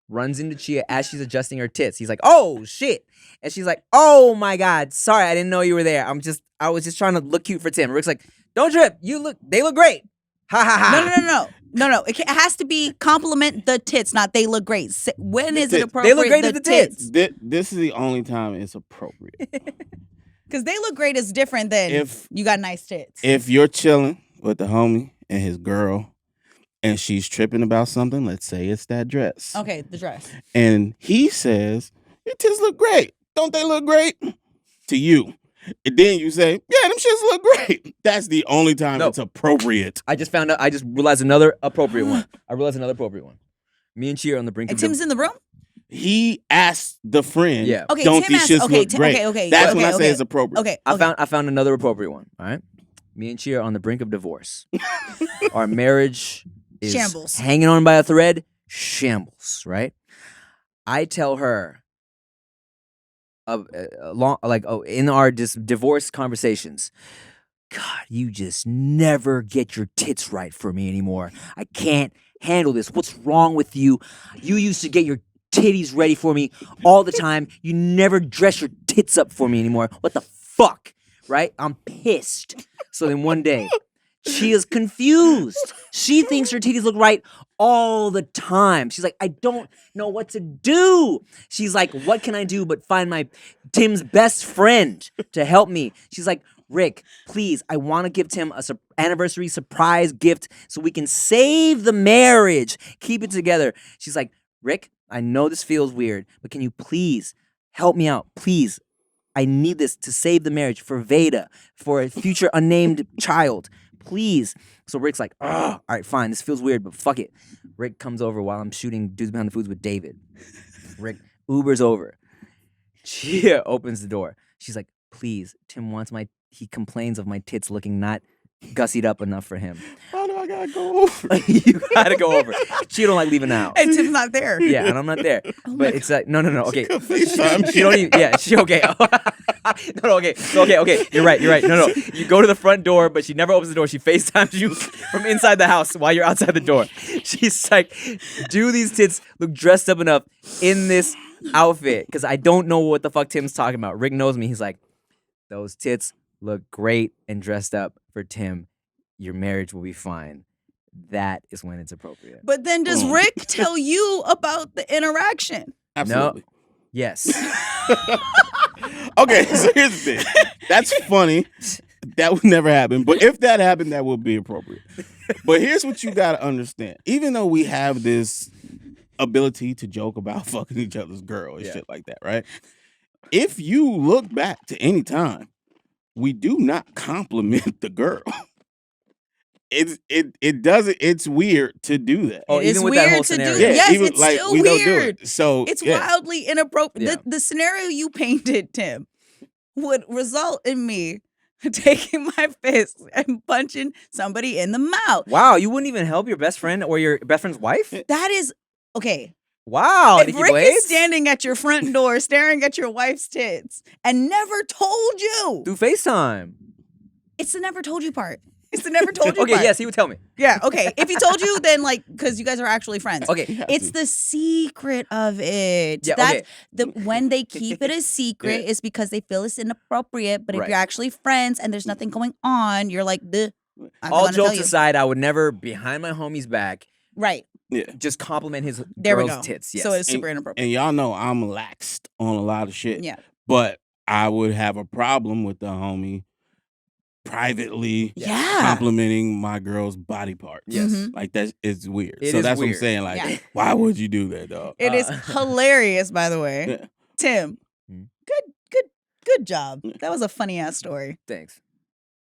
Runs into Chia as she's adjusting her tits. He's like, "Oh shit." And she's like, "Oh my God, sorry, I didn't know you were there. I was just trying to look cute for Tim." Rick's like, "Don't trip. They look great. Ha ha ha." No. It has to be compliment the tits, not they look great. When is it tits. appropriate? They look great at the tits. This is the only time it's appropriate. Because they look great is different than If- you got nice tits. If you're chilling with the homie and his girl, and she's tripping about something, let's say it's that dress. Okay, the dress. And he says, "Your tits look great. Don't they look great?" To you. And then you say, "Yeah, them shits look great." That's the only time No. it's appropriate. I just realized another appropriate one. Me and Chia are on the brink And of Tim's in the room? He asked the friend, Yeah. Okay, "Don't Tim these asked- shits okay, look Tim- great?" okay, That's when I okay. say it's appropriate. Okay. I found another appropriate one. All right. Me and Chia are on the brink of divorce. Our marriage is Shambles. hanging on by a thread. Shambles, right? I tell her in our divorce conversations, "God, you just never get your tits right for me anymore. I can't handle this. What's wrong with you? You used to get your titties ready for me all the time. You never dress your tits up for me anymore. What the fuck?" Right? I'm pissed. So then one day, she is confused. She thinks her titties look right all the time. She's like, "I don't know what to do." She's like, "What can I do but find Tim's best friend to help me?" She's like, "Rick, please, I want to give Tim a anniversary surprise gift so we can save the marriage. Keep it together." She's like, "Rick, I know this feels weird, but can you please help me out? Please. I need this to save the marriage for Veda, for a future unnamed child. Please." So Rick's like, "Oh, all right, fine. This feels weird, but fuck it." Rick comes over while I'm shooting Dudes Behind the Foods with David. Rick Ubers over. Chia opens the door. She's like, "Please, Tim wants he complains of my tits looking not gussied up enough for him." Why do I gotta go over? You gotta go over. She don't like leaving the house. And Tim's not there. Yeah, and I'm not there. But it's like, no. Okay. FaceTime She don't even. Yeah, she okay. No. Okay. You're right. No. You go to the front door, but she never opens the door. She FaceTimes you from inside the house while you're outside the door. She's like, "Do these tits look dressed up enough in this outfit?" Because I don't know what the fuck Tim's talking about. Rick knows me. He's like, "Those tits look great and dressed up for Tim. Your marriage will be fine." That is when it's appropriate. But then does Rick tell you about the interaction? Absolutely. No. Yes. Okay, so here's the thing. That's funny. That would never happen. But if that happened, that would be appropriate. But here's what you gotta understand. Even though we have this ability to joke about fucking each other's girl and shit like that, right? If you look back to any time, we do not compliment the girl. It doesn't. It's weird to do that. Oh, It is even with that whole weird to do scenario. that. Yes, even it's like still we don't do weird. it. So It's yeah. wildly inappropriate. Yeah. The scenario you painted, Tim, would result in me taking my fist and punching somebody in the mouth. Wow, you wouldn't even help your best friend or your best friend's wife? That is okay. Wow, If Nikki Rick Blades? is standing at your front door staring at your wife's tits and never told you, Through FaceTime. it's the never told you part. It's the never told you Okay, part. yes, he would tell me. Yeah, okay. If he told you, then like, because you guys are actually friends. Okay. It's the secret of it. Yeah, That's okay. when they keep it a secret Yeah. is because they feel it's inappropriate. But if Right. you're actually friends and there's nothing going on, you're like, I'm not All gonna tell jokes you. aside, I would never, behind my homie's back, Right. Yeah. just compliment his There we girl's go. tits. Yes. So it's super inappropriate. And y'all know I'm laxed on a lot of shit. Yeah. But I would have a problem with the homie privately Yeah. complimenting my girl's body parts. Yes. Mhm. Like that is weird. It so is that's what weird. I'm saying. Like, Yeah. why would you do that, dog? It is hilarious, by the way. Yeah. Tim, Hmm. good job. Yeah. That was a funny ass story. Thanks.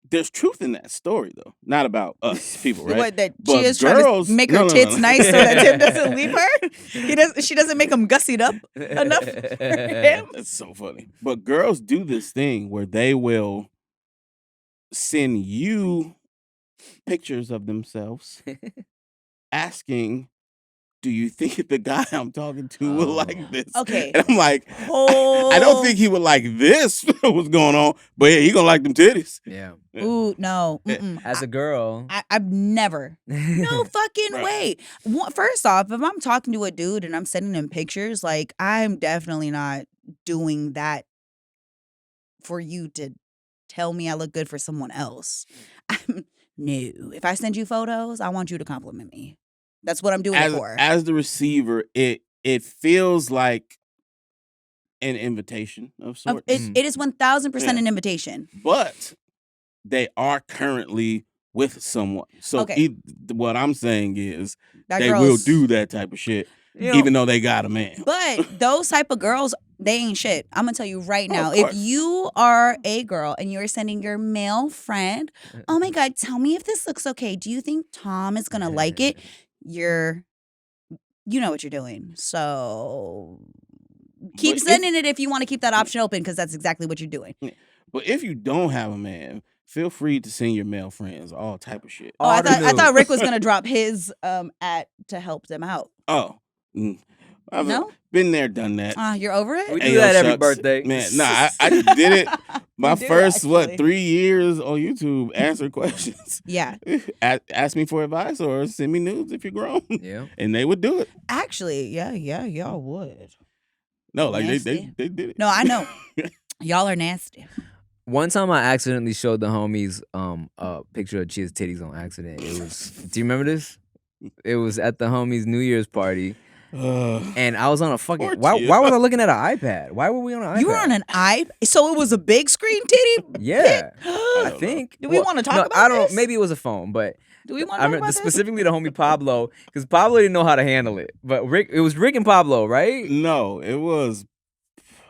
There's truth in that story, though. Not about us people, right? What, that But she is trying girls- to make her no, no, tits no. nice so that Tim doesn't leave her. She doesn't make them gussied up enough for him. That's so funny. But girls do this thing where they will send you pictures of themselves asking, do you think the guy I'm talking to will like this? Okay. And I'm like, I don't think he would like this, what's going on, but yeah, he gonna like them titties. Yeah. Ooh, no. Mm-mm. As a girl. I've never. No fucking Right. way. First off, if I'm talking to a dude and I'm sending him pictures, like I'm definitely not doing that for you to tell me I look good for someone else. No. If I send you photos, I want you to compliment me. That's what I'm doing it for. As the receiver, it feels like an invitation of sorts. It is 1,000% Yeah. an invitation. But they are currently with someone. So Okay. what I'm saying is That they will girl's- do that type of shit, You know, even though they got a man. But those type of girls, they ain't shit. I'm gonna tell you right Oh, now. of If course. you are a girl and you're sending your male friend, oh my God, tell me if this looks okay. Do you think Tom is gonna like it? You know what you're doing. So keep But if- sending it if you want to keep that option open, because that's exactly what you're doing. But if you don't have a man, feel free to send your male friends all type of shit. Oh, I All the thought news. Rick was gonna drop his at to help them out. Oh, I've No? been there, done that. You're over it? We Hey, do yo, that every shucks. birthday. Man, nah, I did it. My We do, first, actually. 3 years on YouTube, answer questions. Yeah. Ask me for advice or send me nudes if you're grown. Yeah. And they would do it. Actually, yeah, y'all would. No, like they Nasty. did it. No, I know. Y'all are nasty. One time I accidentally showed the homies a picture of Chia's titties on accident. It was do you remember this? It was at the homies' New Year's party. And I was on a fucking Poor why Chia. was I looking at an iPad? Why were we on an iPad? You were on an so it was a big screen titty? Yeah. I don't think. Do we wanna talk about I don't this? maybe it was a phone, but Do we want I to talk remember about this? specifically the homie Pablo, because Pablo didn't know how to handle it. But it was Rick and Pablo, right? No,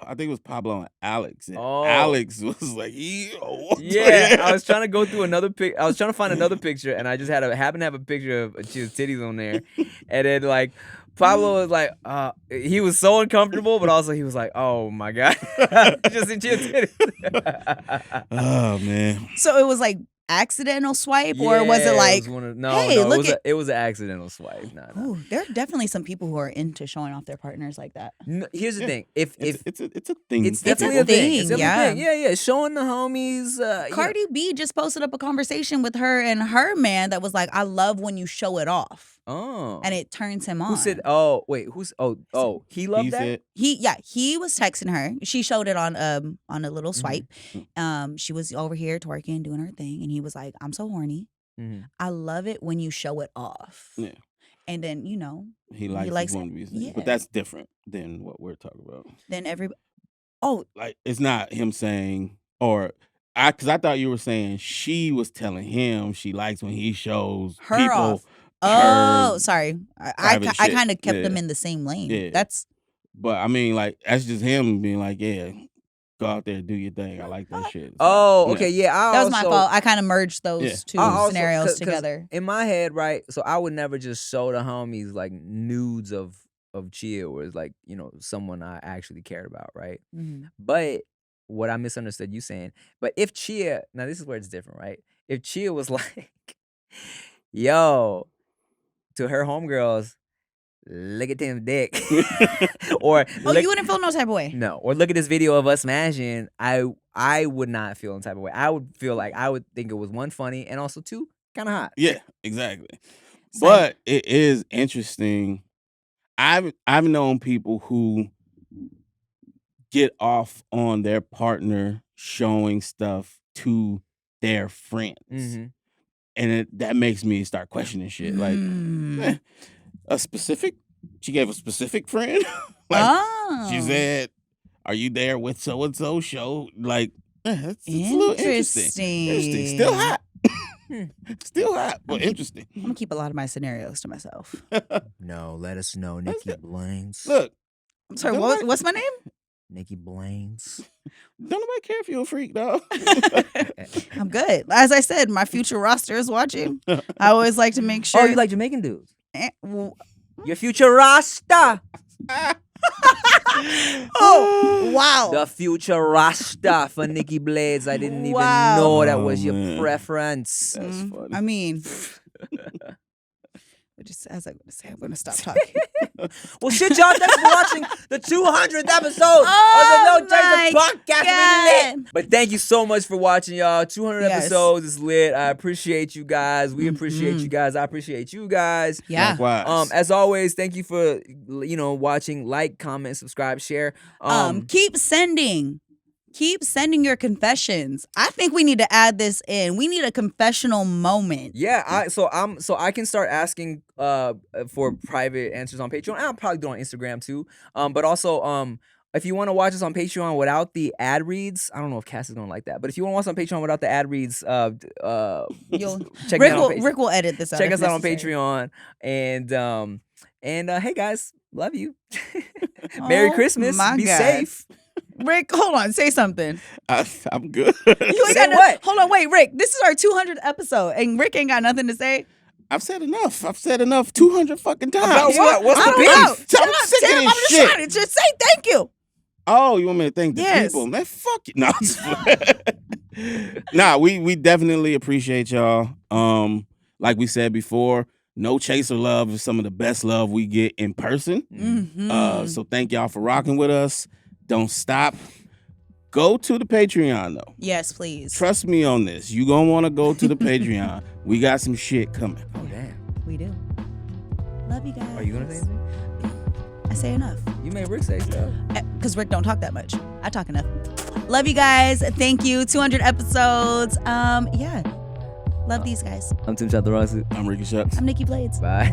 I think it was Pablo and Alex. And Oh. Alex was like, yo. Yeah, I was trying to go through another pic. I was trying to find another picture, and I just happened to have a picture of Chia's titties on there, and then like Pablo was like, he was so uncomfortable, but also he was like, oh my god, just in Chia's titties. Oh, man. So it was like accidental swipe, or was it Yeah, like, no, hey, no, look it was an accidental swipe. Nah. ooh, there are definitely some people who are into showing off their partners like that. No, here's the Yeah. thing: if It's a thing. it's for definitely a people. thing, it's thing, definitely a yeah. thing. Yeah, showing the homies. Cardi B just posted up a conversation with her and her man that was like, I love when you show it off. Oh, And it turns him on. who said? Oh, wait, who's? Oh, he loved He that. said, He was texting her. She showed it on a little swipe. Mhm. She was over here twerking, doing her thing, and he was like, I'm so horny. Mhm. I love it when you show it off. Yeah. And then, he likes likes his it. woman to be seen. Yeah. But that's different than what we're talking about. then everybody. Oh, Like, it's not him saying, because I thought you were saying she was telling him she likes when he shows Her people. off. her Sorry. I private shit. kind of kept them Yeah. in the same lane. Yeah. That's But I mean, like, that's just him being like, yeah, go out there, do your thing. I like that shit. It's Oh, like, okay, yeah. that was my fault. I kind of merged those Yeah. two I also- scenarios 'cause together. in my head, right? So I would never just show the homies like nudes of Chia, or it's like someone I actually cared about, right? Mhm. But what I misunderstood you saying. But if Chia, now this is where it's different, right? If Chia was like, yo, to her homegirls, look at Tim's dick. Or Oh, you wouldn't feel no type of way. no, or look at this video of us smashing. I would not feel any type of way. I would feel like I would think it was one, funny, and also two, kind of hot. Yeah, exactly. Same. But it is interesting. I've known people who get off on their partner showing stuff to their friends, Mm-hmm. and that makes me start questioning shit. Like, a specific, she gave a specific friend. Like, she said, "Are you there with so and so?" Show like, it's a little interesting. Interesting. Still hot. Still hot, but interesting. I'm gonna keep a lot of my scenarios to myself. No, let us know, Nikki Blaines. Look, I'm sorry, Don't what's my name? Nikki Blaines. don't nobody care if you're a freak, dog. I'm good. As I said, my future roster is watching. I always like to make sure. Oh, you like Jamaican dudes? Well, Your future Rasta. oh, wow. The future Rasta for Nikki Blades. I didn't even Wow. know that was your man. preference. That's funny. I mean, just as I'm gonna say, I'm gonna stop talking. Well, shit, y'all. Thanks for watching the 200th episode Oh of the No Chaser my podcast. God. We lit. But thank you so much for watching, y'all. 200 Yes. episodes is lit. I appreciate you guys. We appreciate you guys. I appreciate you guys. Yeah. Likewise. As always, thank you for watching. Like, comment, subscribe, share. Keep sending your confessions. I think we need to add this in. We need a confessional moment. Yeah, so I can start asking for private answers on Patreon. I'll probably do it on Instagram too. But also if you want to watch us on Patreon without the ad reads, I don't know if Cass is gonna like that. But if you want to watch us on Patreon without the ad reads, check Rick will edit this out. check if us out on necessary. Patreon. And hey guys, love you. Merry Oh, Christmas. my Be God. safe. Rick, hold on. Say something. I'm good. You ain't Say got no- what? Hold on. Wait, Rick. This is our 200th episode, and Rick ain't got nothing to say. I've said enough 200 fucking times. About what? What's I the don't beef? know. I'm sick of Tim, this I'm just shit. trying to just say thank you. Oh, you want me to thank the Yes. people? Man, fuck you. No. Nah, we definitely appreciate y'all. Like we said before, No Chaser love is some of the best love we get in person. Mm-hmm. So thank y'all for rocking with us. Don't stop. Go to the Patreon though. Yes, please. Trust me on this. You gonna want to go to the Patreon. We got some shit coming. Oh damn. We do. Love you guys. Are you gonna say anything? I say enough. You made Rick say stuff. Because Rick don't talk that much. I talk enough. Love you guys. Thank you. 200 episodes. Yeah. Love these guys. I'm Tim Chantarangsu. I'm Ricky Shucks. I'm Nikki Blades. Bye.